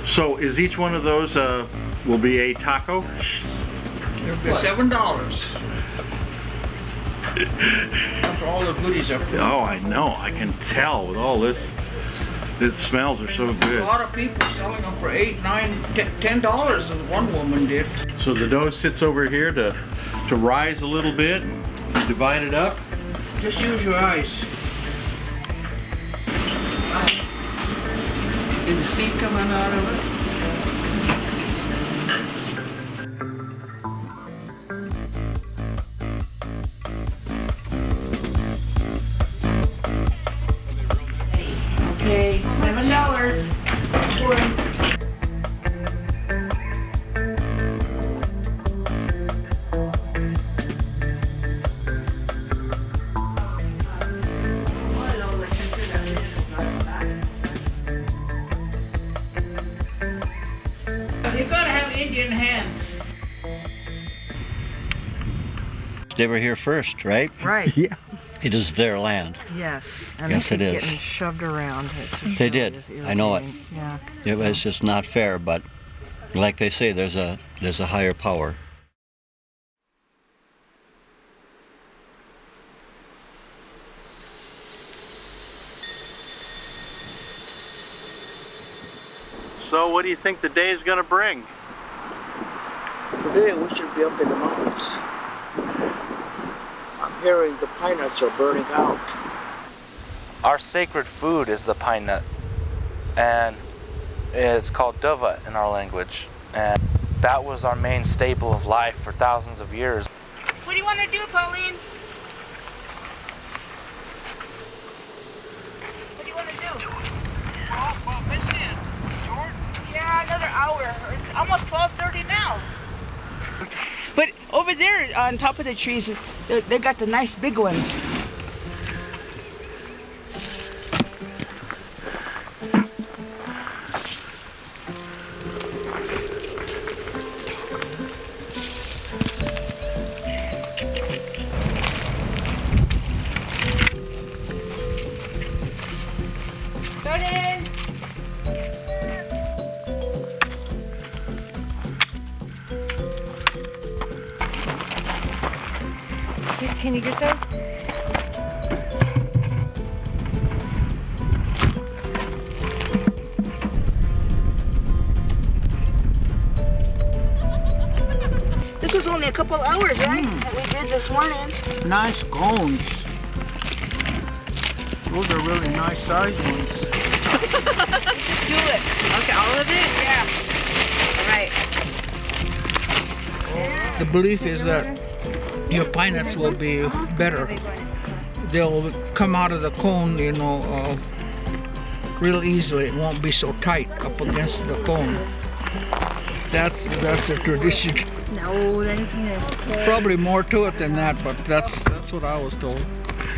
So is each one of those will be a taco? It'll be $7. After all the goodies are. Oh, I know. I can tell with all this. The smells are so good. A lot of people selling them for $8, $9, $10, as one woman did. So the dough sits over here to rise a little bit. Divide it up. Just use your eyes. Is the steam coming out of it? Okay, $7. You gotta have Indian hands. They were here first, right? Right. Yeah. It is their land. Yes. And Yes, they it keep is. getting shoved around. They did. I know it. Yeah. It was just not fair, but like they say, there's a higher power. So what do you think the day is going to bring? Today we should be up in the mountains. I'm hearing the pine nuts are burning out. Our sacred food is the pine nut, and it's called duva in our language. And that was our main staple of life for thousands of years. What do you want to do, Pauline? What do you want to do? Well, miss it. Yeah, another hour. It's almost 12:30 now. But over there on top of the trees, they got the nice big ones. Can you get those? This was only a couple hours, right? That we did this morning. Nice cones. Those are really nice sized ones. Let's do it. Okay, all of it? Yeah. All right. The belief is that your pine nuts will be better. They'll come out of the cone, you know, real easily. It won't be so tight up against the cone. That's a tradition. No, that is Probably more to it than that, but that's what I was told.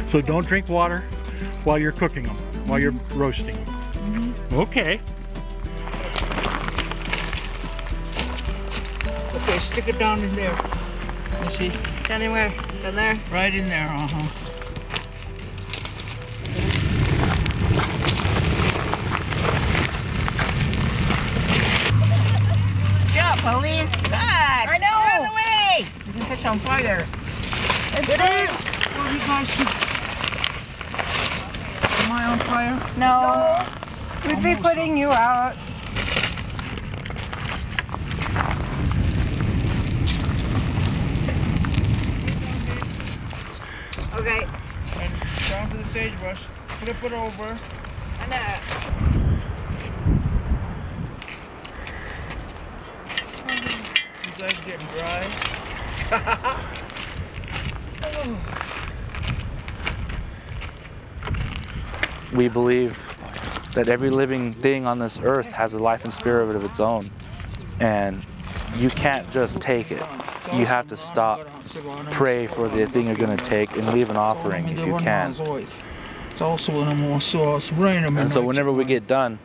So don't drink water while you're cooking them, while you're roasting them. Okay. Okay, stick it down in there. You see? Anywhere? Down there? Right in there, uh-huh. Good job, Pauline. God, I know. Get out of the way. You can catch on fire. It's Get good. in. What do you guys see? Am I on fire? No. We'd be putting you out. Okay. And down to the sagebrush. Flip it over. And You guys getting dry? We believe that every living thing on this earth has a life and spirit of its own. And you can't just take it. You have to stop, pray for the thing you're going to take, and leave an offering if you can. And so whenever we get done,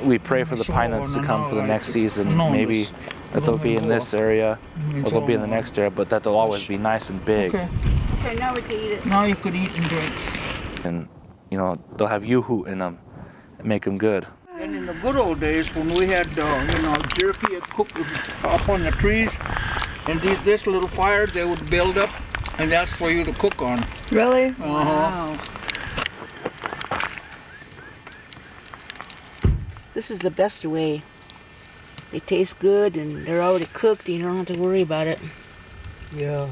we pray for the pine nuts to come for the next season. Maybe that they'll be in this area, or they'll be in the next area, but that they'll always be nice and big. Okay, now we can eat it. Now you could eat and drink. And, you know, they'll have yoo-hoo in them and make them good. And in the good old days, when we had, you know, jerky cooked up on the trees, and this little fire they would build up, and that's for you to cook on. Really? Uh-huh. Wow. This is the best way. They taste good and they're already cooked and you don't have to worry about it. Yeah.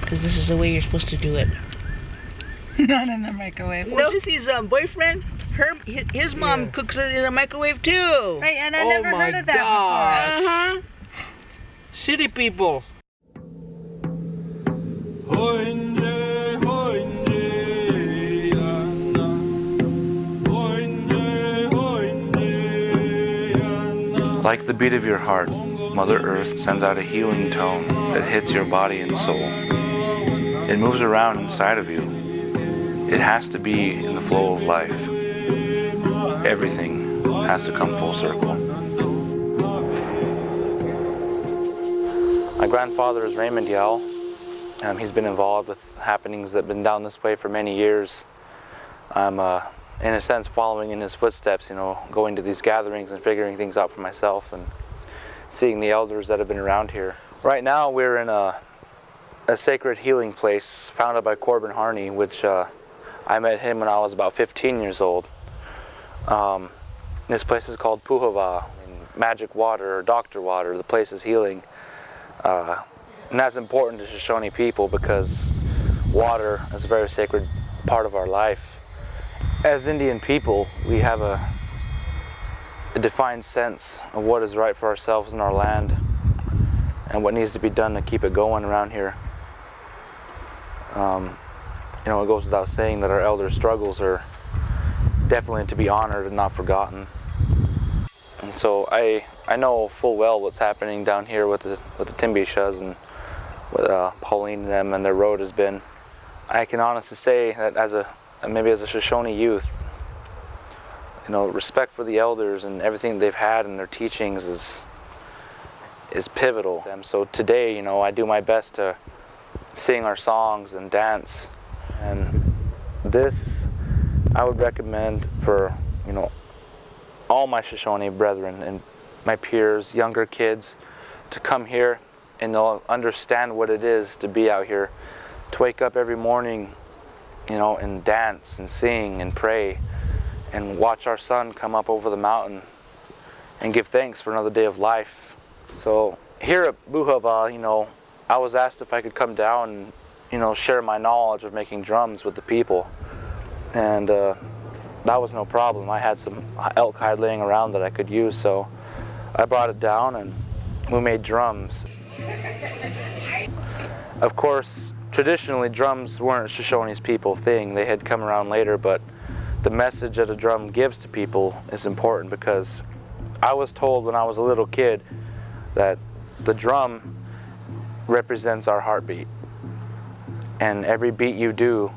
Because this is the way you're supposed to do it. not in the microwave. Notice his boyfriend, his mom cooks it in the microwave too. Right, and I never heard of that before. Uh-huh. City people. Like the beat of your heart, Mother Earth sends out a healing tone that hits your body and soul. It moves around inside of you. It has to be in the flow of life. Everything has to come full circle. My grandfather is Raymond Yell. He's been involved with happenings that have been down this way for many years. I'm in a sense following in his footsteps, you know, going to these gatherings and figuring things out for myself and seeing the elders that have been around here. Right now we're in a sacred healing place founded by Corbin Harney, which I met him when I was about 15 years old. This place is called Puhava, magic water or doctor water. The place is healing. And that's important to Shoshone people because water is a very sacred part of our life. As Indian people, we have a defined sense of what is right for ourselves and our land and what needs to be done to keep it going around here. You know, it goes without saying that our elders' struggles are definitely to be honored and not forgotten. And so I know full well what's happening down here with the Timbishas and what Pauline and them and their road has been. I can honestly say that maybe as a Shoshone youth, you know, respect for the elders and everything they've had and their teachings is pivotal. So today, you know, I do my best to sing our songs and dance. And this I would recommend for, you know, all my Shoshone brethren and my peers, younger kids, to come here and they'll understand what it is to be out here, to wake up every morning, you know, and dance and sing and pray and watch our sun come up over the mountain and give thanks for another day of life. So here at Buhaba, you know, I was asked if I could come down and, you know, share my knowledge of making drums with the people. And that was no problem. I had some elk hide laying around that I could use, so I brought it down and we made drums. Of course, traditionally drums weren't Shoshone's people thing. They had come around later, but the message that a drum gives to people is important, because I was told when I was a little kid that the drum represents our heartbeat. And every beat you do,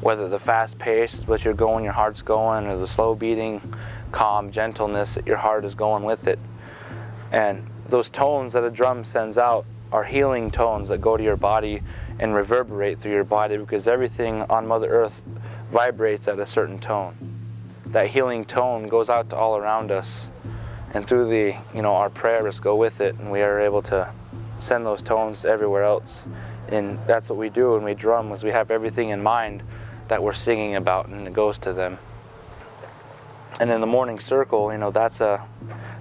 whether the fast pace, what you're going, your heart's going, or the slow beating, calm, gentleness, that your heart is going with it. And those tones that a drum sends out are healing tones that go to your body and reverberate through your body, because everything on Mother Earth vibrates at a certain tone. That healing tone goes out to all around us, and through the, you know, our prayers go with it, and we are able to send those tones to everywhere else. And that's what we do when we drum, is we have everything in mind that we're singing about, and it goes to them. And in the morning circle, you know, that's a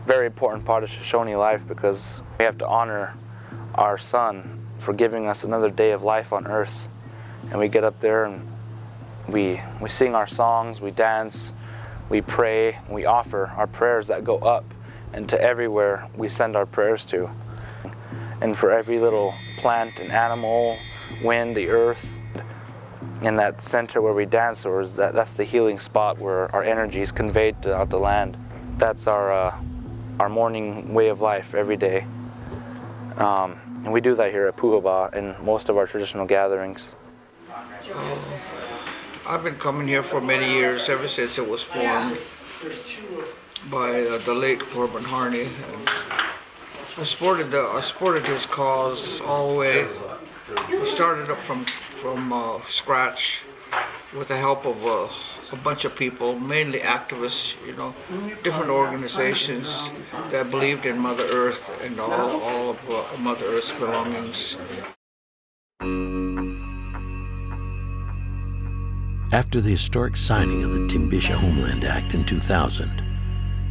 very important part of Shoshone life, because we have to honor our son for giving us another day of life on earth. And we get up there and we sing our songs, we dance, we pray, we offer our prayers that go up, and to everywhere we send our prayers to. And for every little plant and animal, wind, the earth, in that center where we dance, or that's the healing spot where our energy is conveyed throughout the land. That's our morning way of life every day. And we do that here at Puhaba in most of our traditional gatherings. I've been coming here for many years, ever since it was formed by the late Corbin Harney. And I supported his cause all the way. We started up from scratch with the help of a bunch of people, mainly activists, you know, different organizations that believed in Mother Earth and all of Mother Earth's belongings. After the historic signing of the Timbisha Homeland Act in 2000,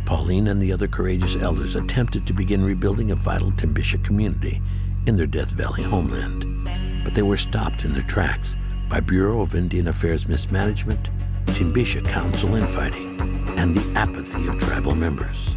Pauline and the other courageous elders attempted to begin rebuilding a vital Timbisha community in their Death Valley homeland. But they were stopped in their tracks by Bureau of Indian Affairs mismanagement, Timbisha Council infighting, and the apathy of tribal members.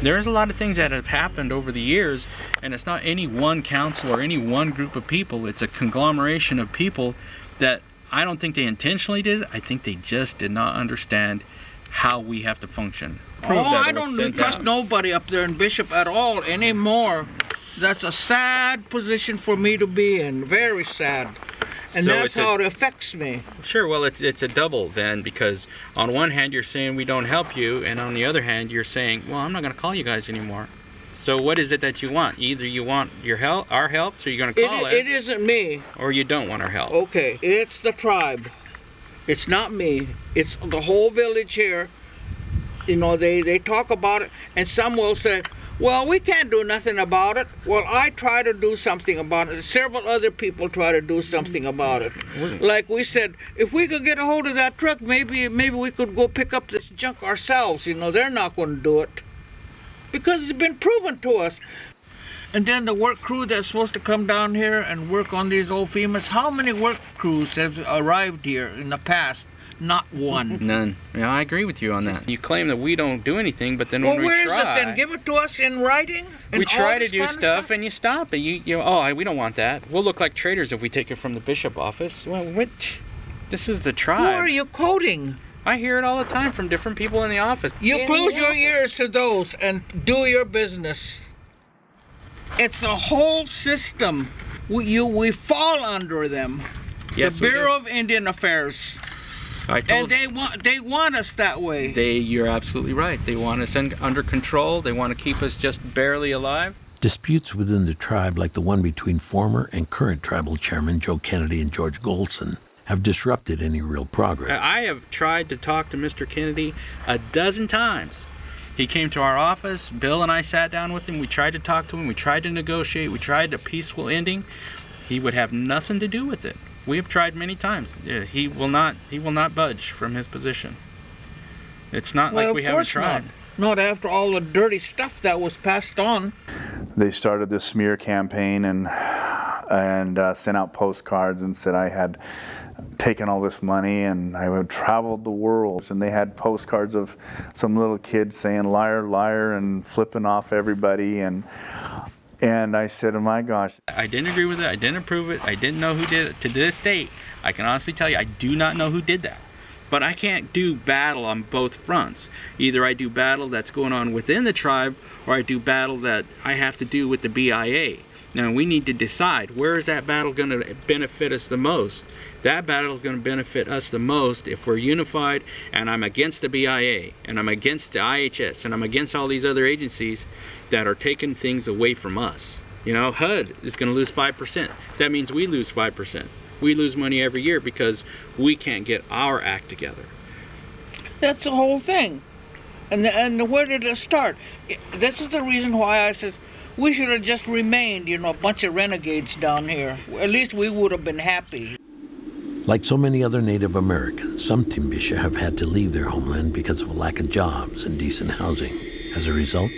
There's a lot of things that have happened over the years, and it's not any one council or any one group of people. It's a conglomeration of people that I don't think they intentionally did it. I think they just did not understand how we have to function. I don't trust nobody up there in Bishop at all anymore. That's a sad position for me to be in, very sad. And so that's how it affects me. Sure, well, it's a double then, because on one hand you're saying we don't help you, and on the other hand you're saying, well, I'm not going to call you guys anymore. So what is it that you want? Either you want your help, our help, so you're going to call us. It isn't me. Or you don't want our help. Okay, it's the tribe. It's not me. It's the whole village here. You know, they talk about it, and some will say, well, we can't do nothing about it. Well, I try to do something about it. Several other people try to do something about it. Like we said, if we could get a hold of that truck, maybe we could go pick up this junk ourselves. You know, they're not going to do it, because it's been proven to us. And then the work crew that's supposed to come down here and work on these old FEMAs, how many work crews have arrived here in the past? Not one. None. Yeah, I agree with you on that. You claim that we don't do anything, but then when we try... Well, where is it then? Give it to us in writing? We try to do stuff and you stop it. We don't want that. We'll look like traitors if we take it from the bishop office. Well, what? This is the tribe. Who are you quoting? I hear it all the time from different people in the office. You close your ears to those and do your business. It's the whole system. We fall under them. Yes, the Bureau of Indian Affairs. And they want us that way. You're absolutely right. They want us under control. They want to keep us just barely alive. Disputes within the tribe, like the one between former and current tribal chairman Joe Kennedy and George Goldson, have disrupted any real progress. I have tried to talk to Mr. Kennedy a dozen times. He came to our office. Bill and I sat down with him. We tried to talk to him. We tried to negotiate. We tried a peaceful ending. He would have nothing to do with it. We have tried many times. He will not budge from his position. It's not like we haven't tried. Not after all the dirty stuff that was passed on. They started this smear campaign and sent out postcards and said I had taken all this money and I had traveled the world. And they had postcards of some little kids saying liar, liar, and flipping off everybody. And I said, oh my gosh. I didn't agree with it. I didn't approve it. I didn't know who did it. To this date, I can honestly tell you, I do not know who did that. But I can't do battle on both fronts. Either I do battle that's going on within the tribe, or I do battle that I have to do with the BIA. Now we need to decide, where is that battle going to benefit us the most? That battle is going to benefit us the most if we're unified, and I'm against the BIA, and I'm against the IHS, and I'm against all these other agencies that are taking things away from us. You know, HUD is going to lose 5%. That means we lose 5%. We lose money every year because we can't get our act together. That's the whole thing. And where did it start? This is the reason why I said we should have just remained, you know, a bunch of renegades down here. At least we would have been happy. Like so many other Native Americans, some Timbisha have had to leave their homeland because of a lack of jobs and decent housing. As a result,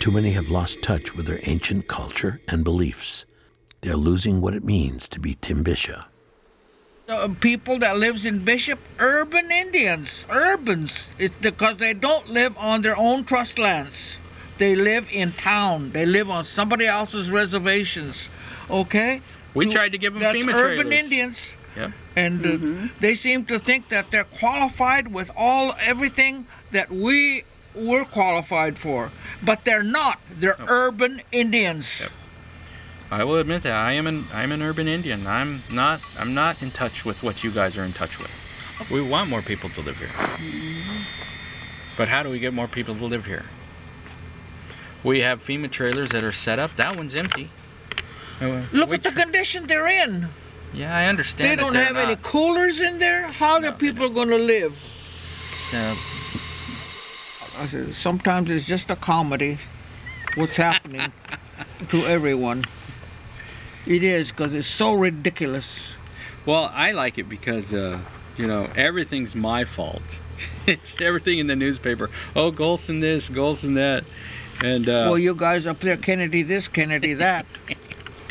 too many have lost touch with their ancient culture and beliefs. They're losing what it means to be Timbisha. People that lives in Bishop, urban Indians, urbans. It's because they don't live on their own trust lands. They live in town. They live on somebody else's reservations. Okay? We tried to give them FEMA trailers. Urban trailers. Indians. Yep. And they seem to think that they're qualified with everything that we were qualified for. But they're not. They're urban Indians. Yep. I will admit that I'm an urban Indian. I'm not in touch with what you guys are in touch with. We want more people to live here. But how do we get more people to live here? We have FEMA trailers that are set up. That one's empty. Look at the condition they're in. Yeah, I understand. They don't have any coolers in there. How are people going to live? Sometimes it's just a comedy. What's happening to everyone? It is, because it's so ridiculous. Well, I like it because, you know, everything's my fault. It's everything in the newspaper. Oh, Golson this, Golson that. And well, you guys up there, Kennedy this, Kennedy that.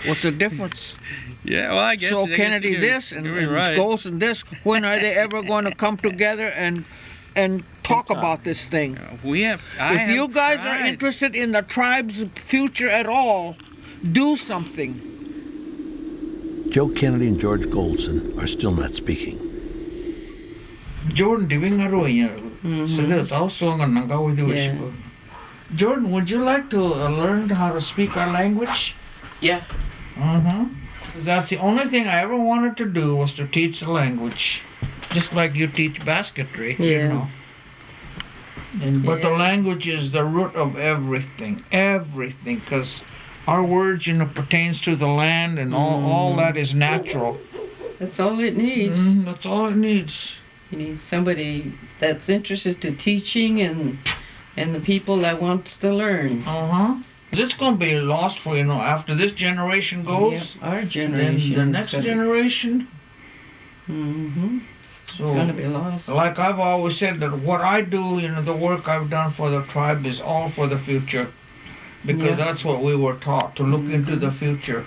What's the difference? Yeah, well, I guess. So Kennedy this and right. Golson this. When are they ever going to come together and talk about this thing? If you guys are interested in the tribe's future at all, do something. Joe Kennedy and George Golson are still not speaking. Jordan, Jordan, would you like to learn how to speak our language? Yeah. That's the only thing I ever wanted to do, was to teach the language. Just like you teach basketry, you know. But the language is the root of everything, because our words, you know, pertains to the land, and all that is natural. That's all it needs. That's all it needs. You need somebody that's interested in teaching and the people that wants to learn. It's going to be lost for, you know, after this generation goes. Yeah, our generation. The next generation. It's going to be lost. Like I've always said, that what I do, you know, the work I've done for the tribe is all for the future. Because that's what we were taught, to look into the future.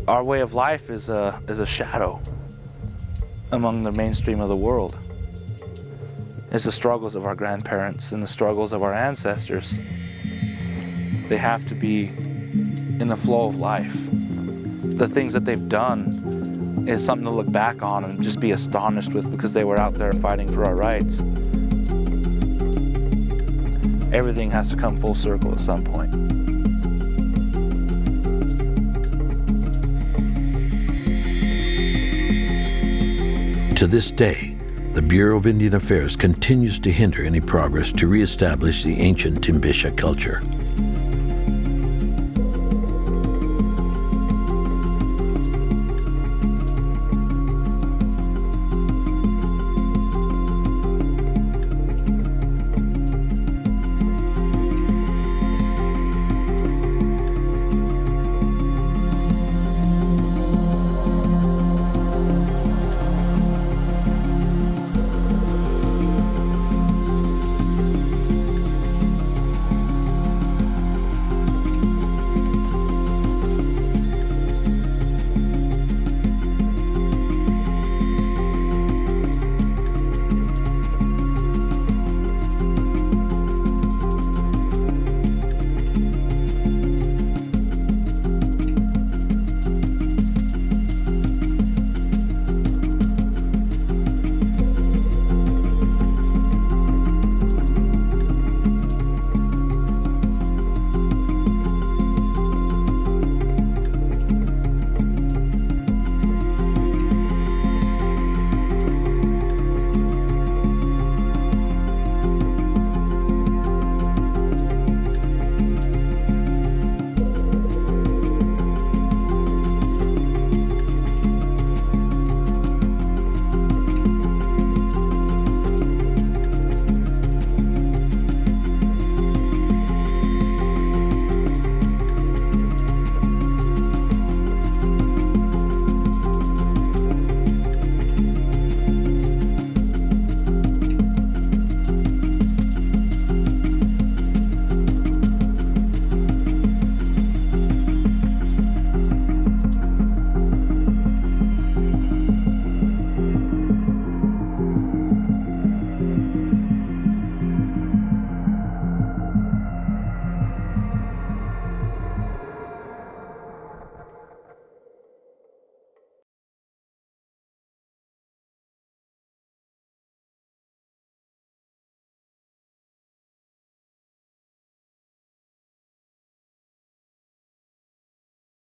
Our way of life is a shadow among the mainstream of the world. It's the struggles of our grandparents and the struggles of our ancestors. They have to be in the flow of life. The things that they've done is something to look back on and just be astonished with, because they were out there fighting for our rights. Everything has to come full circle at some point. To this day, the Bureau of Indian Affairs continues to hinder any progress to reestablish the ancient Timbisha culture.